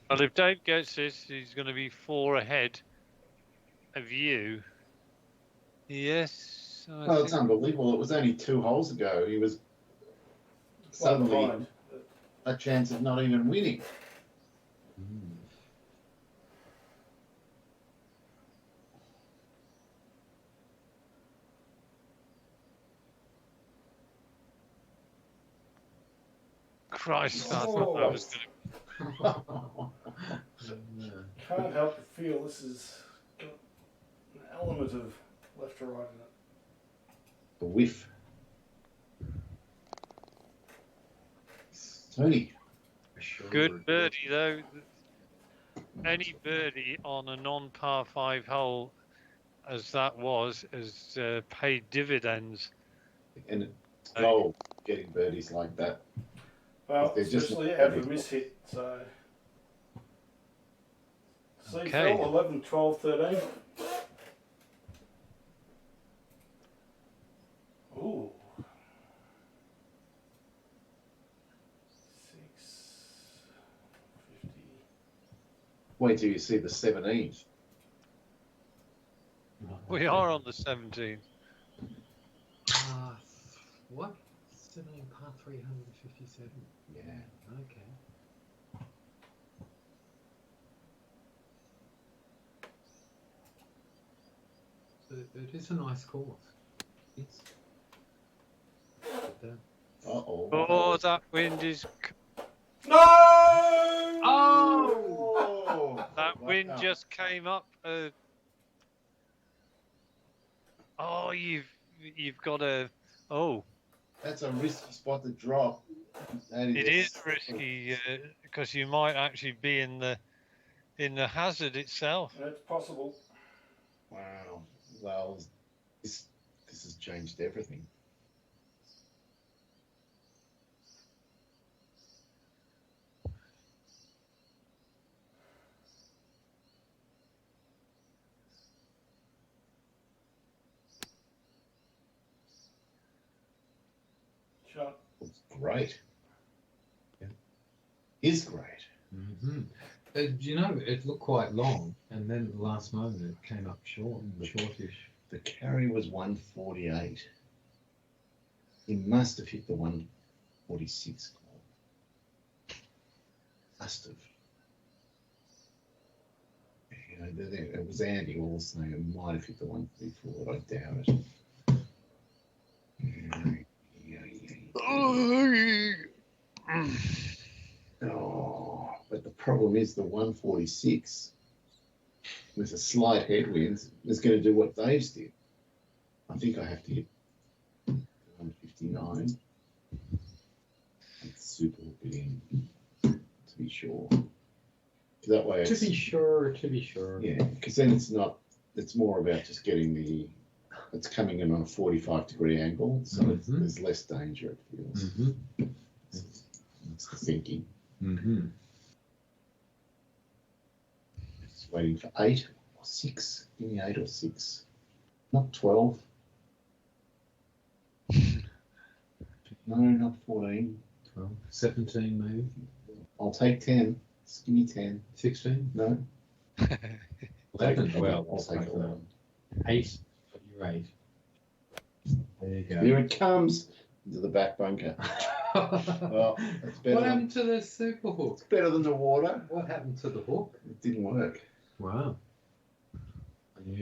Well, if Dave gets this, he's going to be 4 ahead of you. Yes. Oh, it's unbelievable. It was only 2 holes ago. He was suddenly a chance of not even winning. Christ, I thought that was going to. Can't help but feel this has got an element of left to right in it. A whiff. Tony. Good birdie, though. Any birdie on a non-par 5 hole, as that was, has paid dividends. And it's gold getting birdies like that. Well, They're just especially not out of a very mishit, so See, Okay. Phil, 11, 12, 13. Ooh. 650. Wait till you see the 17th. We are on the 17th. What? 17 par 357. Yeah. Okay. So it is a nice course. It's. But, Uh-oh. Oh, that wind is. No! Oh! That wind Wow. just came up. Oh, you've got a. Oh, That's a risky spot to drop. That it is risky because you might actually be in the hazard itself. It's possible. Wow. Well, this has changed everything. Shot. It's great. Yeah. Is great. mm-hmm. You know, it looked quite long, and then at the last moment it came up shortish. The carry was 148. He must have hit the 146 club. Must have. You know, it was Andy also saying it might have hit the 134, but I doubt it. Oh, but the problem is the 146 with a slight headwind is going to do what Dave's did. I think I have to hit 159 and super hook it in to be sure. That way, To be sure. yeah, because then it's more about just getting it's coming in on a 45-degree angle, so there's less danger, it feels. Mm-hmm. That's the thinking. Mm-hmm. It's waiting for 8 or 6. Give me 8 or 6. Not 12. No, not 14. 12, 17 maybe. I'll take 10. Just give me 10. 16? No. 11. Well, I'll take 11. 8. You're 8. There you go. Here it comes into the back bunker. Well, that's better. What happened to the super hook? It's better than the water. What happened to the hook? It didn't work. Wow.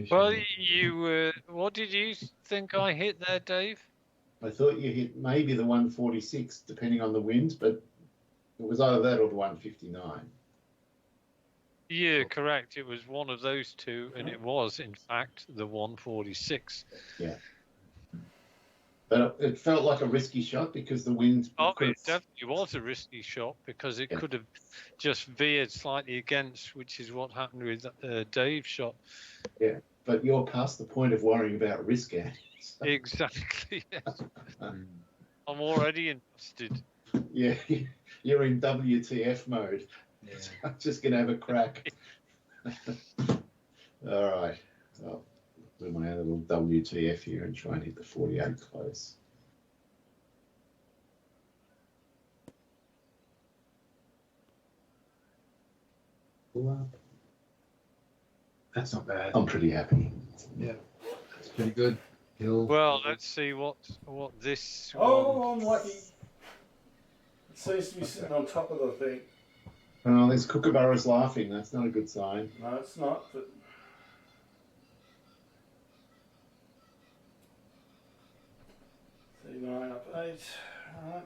Well, what did you think I hit there, Dave? I thought you hit maybe the 146, depending on the wind, but it was either that or the 159. Yeah, correct. It was one of those two, and it was, in fact, the 146. Yeah. But it felt like a risky shot because the wind. Oh, it definitely was a risky shot because it could have just veered slightly against, which is what happened with Dave's shot. Yeah, but you're past the point of worrying about risk, Andy. So. Exactly. Yes. I'm already invested. Yeah, you're in WTF mode. Yeah. I'm just going to have a crack. All right. I'll do my own little WTF here and try and hit the 48 close. Pull up. That's not bad. I'm pretty happy. Yeah, that's pretty good. Hill. Well, let's see what this. Oh, I'm lucky. It seems to be sitting on top of the thing. Oh, there's Kookaburras laughing. That's not a good sign. No, it's not. But 39 up 8. Right.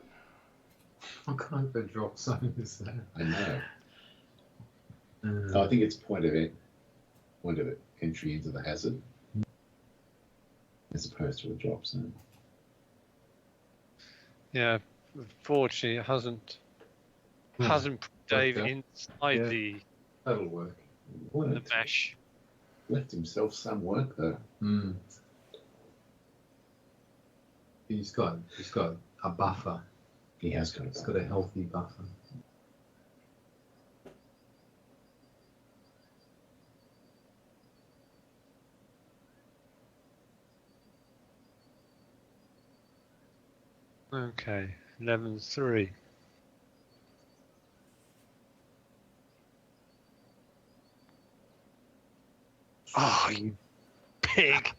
What kind of a drop zone is that? I know. I think it's point of entry into the hazard, as opposed to a drop zone. Yeah, fortunately, it hasn't put Dave inside That'll work. the mesh. Left himself some work though. Mm. He's got a buffer. He has got He's got a healthy buffer. Okay, 11-3. Oh, you pig!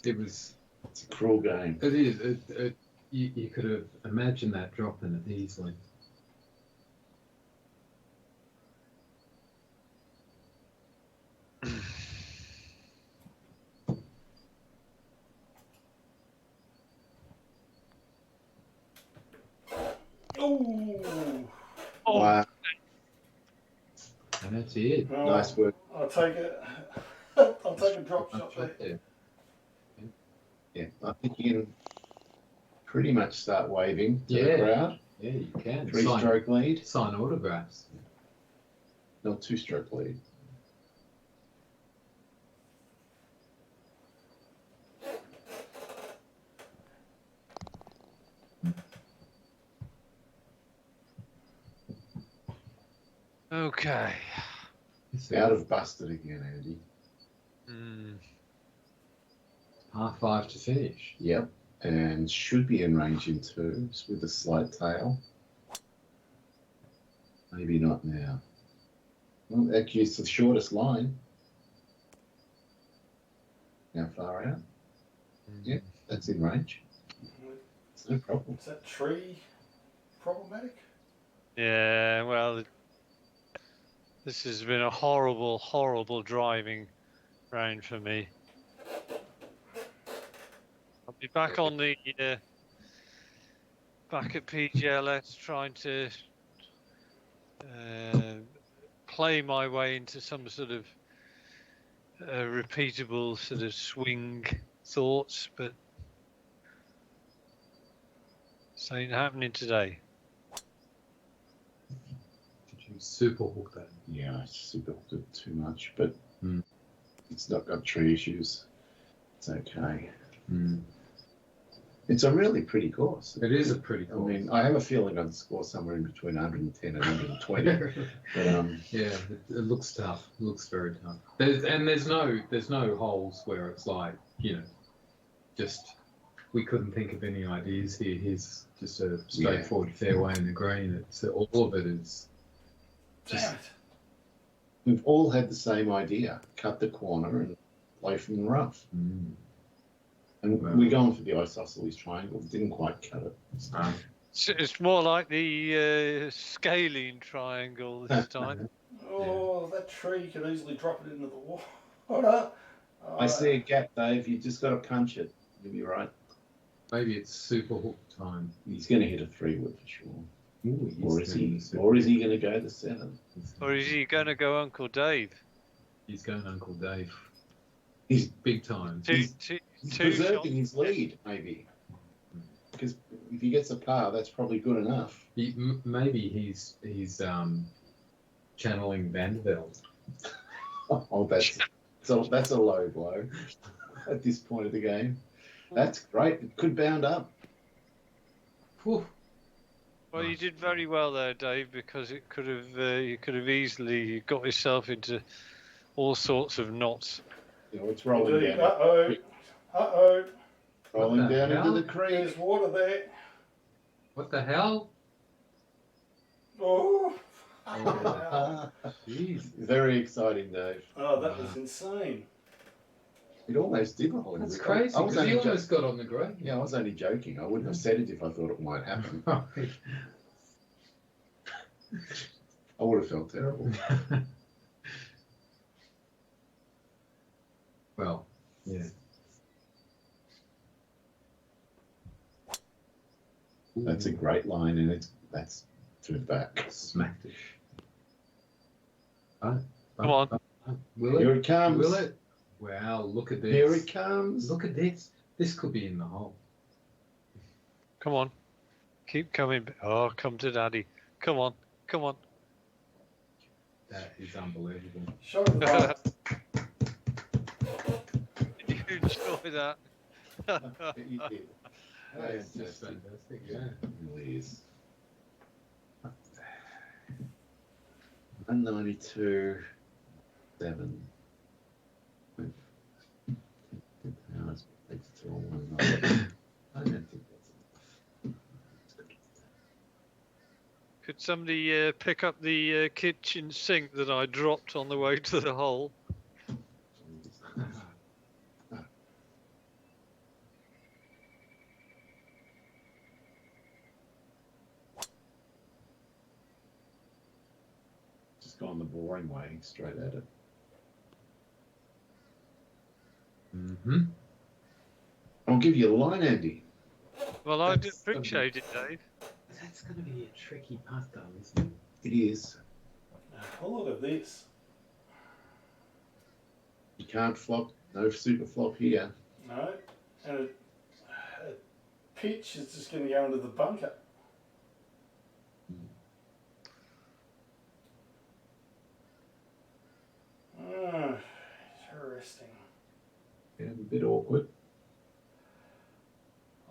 It was. It's a cruel game. It is. You could have imagined that dropping it easily. Ooh. Oh, Wow, And that's it. Well, nice work. I'll take it. I'll take a drop Nice shot shot there. there. Yeah, I think you can pretty much start waving to Yeah. the crowd. Yeah, you can. 3-stroke lead. Sign autographs. No, 2-stroke lead. okay. Out of busted again, Andy. Mm. Par 5 to finish. Yep. And should be in range in 2s with a slight tail. Maybe not now. Well, that gives the shortest line. How far out? Yeah, that's in range. It's no problem. Is that tree problematic? Yeah, well, this has been a horrible, horrible driving round for me. I'll be back on the back at PGLS trying to play my way into some sort of repeatable sort of swing thoughts, but this ain't happening today. Did you super hook that? Yeah, I super hooked it too much, but Hmm. it's not got tree issues. It's okay. Mm. It's a really pretty course. It is a pretty I cool. mean, I have a feeling I'd score somewhere in between 110 and 120. But yeah, it looks tough. It looks very tough. There's no holes where it's like, just we couldn't think of any ideas here. Here's just a straightforward fairway in the green. It's all of it is just Damn it. we've all had the same idea: cut the corner and play from the rough. And Wow. we're going for the isosceles triangle. Didn't quite cut it. It's more like the scalene triangle this time. Oh, that tree could easily drop it into the water. I see a gap, Dave. You just got to punch it. You'll be right. maybe it's super hook time. He's going to hit a 3-wood for sure. Ooh, Or is he going to go the 7? Or is he going to go Uncle Dave? He's going Uncle Dave. He's Big time. He's Two preserving shots. his lead, maybe. Because if he gets a par, that's probably good enough. Maybe he's channeling Bonville. Oh, that's a low blow at this point of the game. That's great. It could bound up. Whew. Well, you did very well there, Dave, because it could have you could have easily got yourself into all sorts of knots. It's rolling down. Uh-oh. Rolling What the down into hell? the creek. There's water there. What the hell? Oh. Jeez. Very exciting, Dave. Oh, that was insane. It almost did roll. That's I crazy. was 'Cause only he almost got on the green. Yeah, I was only joking. I wouldn't have said it if I thought it might happen. I would have felt terrible. Well, yeah. That's a great line, and that's to the back. Smacked it. Come on. Will Here it? it comes. Will it? Wow, look at this. Here it comes. Look at this. This could be in the hole. Come on. Keep coming. Oh, come to daddy. Come on. Come on. That is unbelievable. Shot of the bar. Did you enjoy that? You did. That's just fantastic, yeah. It really is. 192, 7. I don't think that's enough. Could somebody pick up the kitchen sink that I dropped on the way to the hole? Just gone the boring way, straight at it. Mm-hmm. I'll give you a line, Andy. Well, I do That's- appreciate it, Dave. That's going to be a tricky putt, though, isn't it? It is. Oh, look at this. You can't flop. No super flop here. No. And a pitch is just going to go into the bunker. Interesting. Yeah, a bit awkward.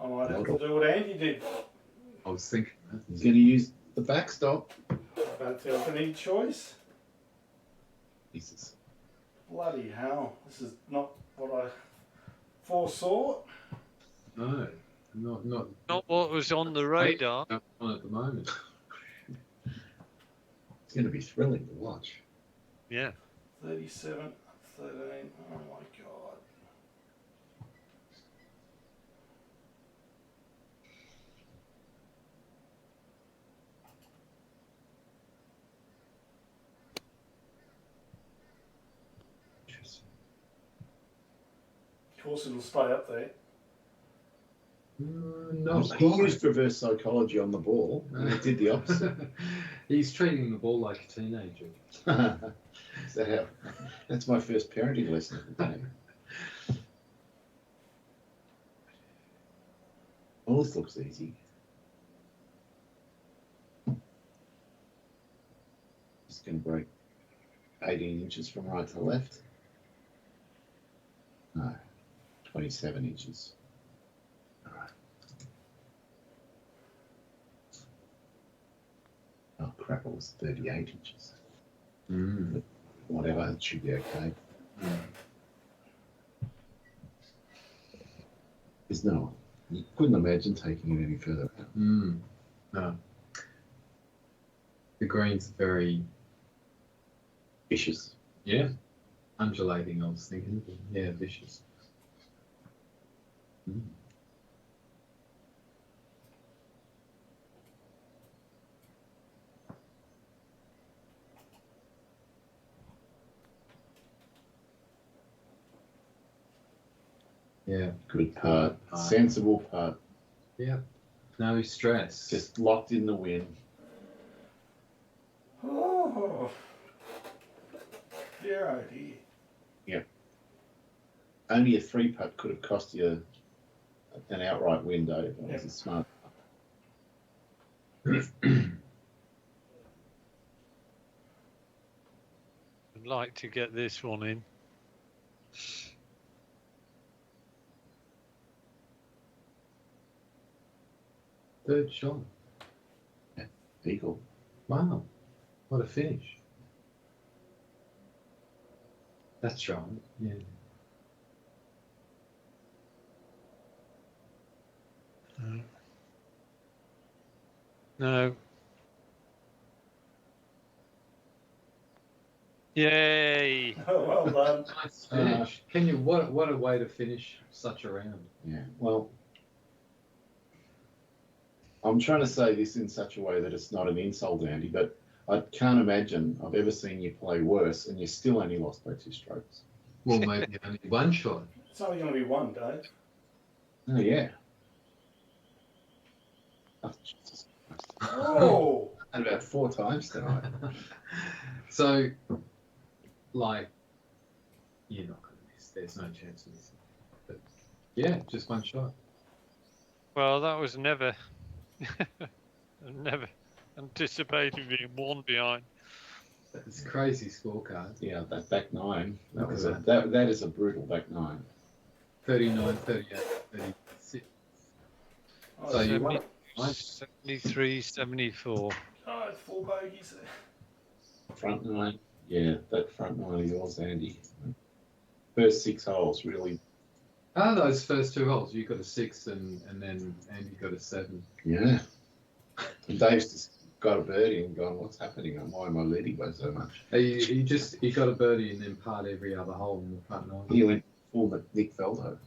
I might have to do what Andy did. I was thinking that. He's going to use the backstop. I don't think I've got any choice. Jesus. Bloody hell. This is not what I foresaw. No, not Not what was on the radar. on at the moment. It's going to be thrilling to watch. Yeah. 37, 13. Oh my god. Interesting. Of course, it'll stay up there. Not He quite. used reverse psychology on the ball, and it did the opposite. He's treating the ball like a teenager. Is that how? That's my first parenting lesson of the day. Well, this looks easy. Just going to break 18 inches from right to left. No, 27 inches. All right. Oh crap! It was 38 inches. Mm. Whatever, it should be okay. There's no, you couldn't imagine taking it any further out. Mm. No. The green's very, Vicious. yeah, undulating, I was thinking. Yeah, vicious. Mm. Yeah, Good putt. Putt. Sensible putt. yeah. No stress. Just locked in the win. Oh. Dear oh dear. Only a 3-putt could have cost you an outright win, Dave. That was Yeah. a smart. I'd like to get this one in. Third shot. Eagle. Wow, what a finish. That's right. Yeah. No. Yay! Oh, well done. Nice finish. Can you? What a way to finish such a round. Yeah. Well, I'm trying to say this in such a way that it's not an insult, Andy, but I can't imagine I've ever seen you play worse, and you still only lost by 2 strokes. Well, maybe only one shot. It's only going to be one, Dave. Oh yeah. Oh, Jesus. Oh. And about 4 times tonight. So, like, you're not going to miss. There's no chance of missing. But yeah, just one shot. Well, that was never, never anticipated being 1 behind. That's a crazy scorecard. Yeah, that back 9. That Look was at that is a brutal back 9. 39, 38, 36. Oh, So you 70, won. 73, 74. Oh, 4 bogeys there. Front 9. Yeah, that front 9 of yours, Andy. First 6 holes really Oh, those first 2 holes, you got a 6 and then Andy got a 7. Yeah. And Dave's just got a birdie and gone, what's happening? Why am I leading by so much? He got a birdie and then parred every other hole in the front nine. He went full Nick Faldo.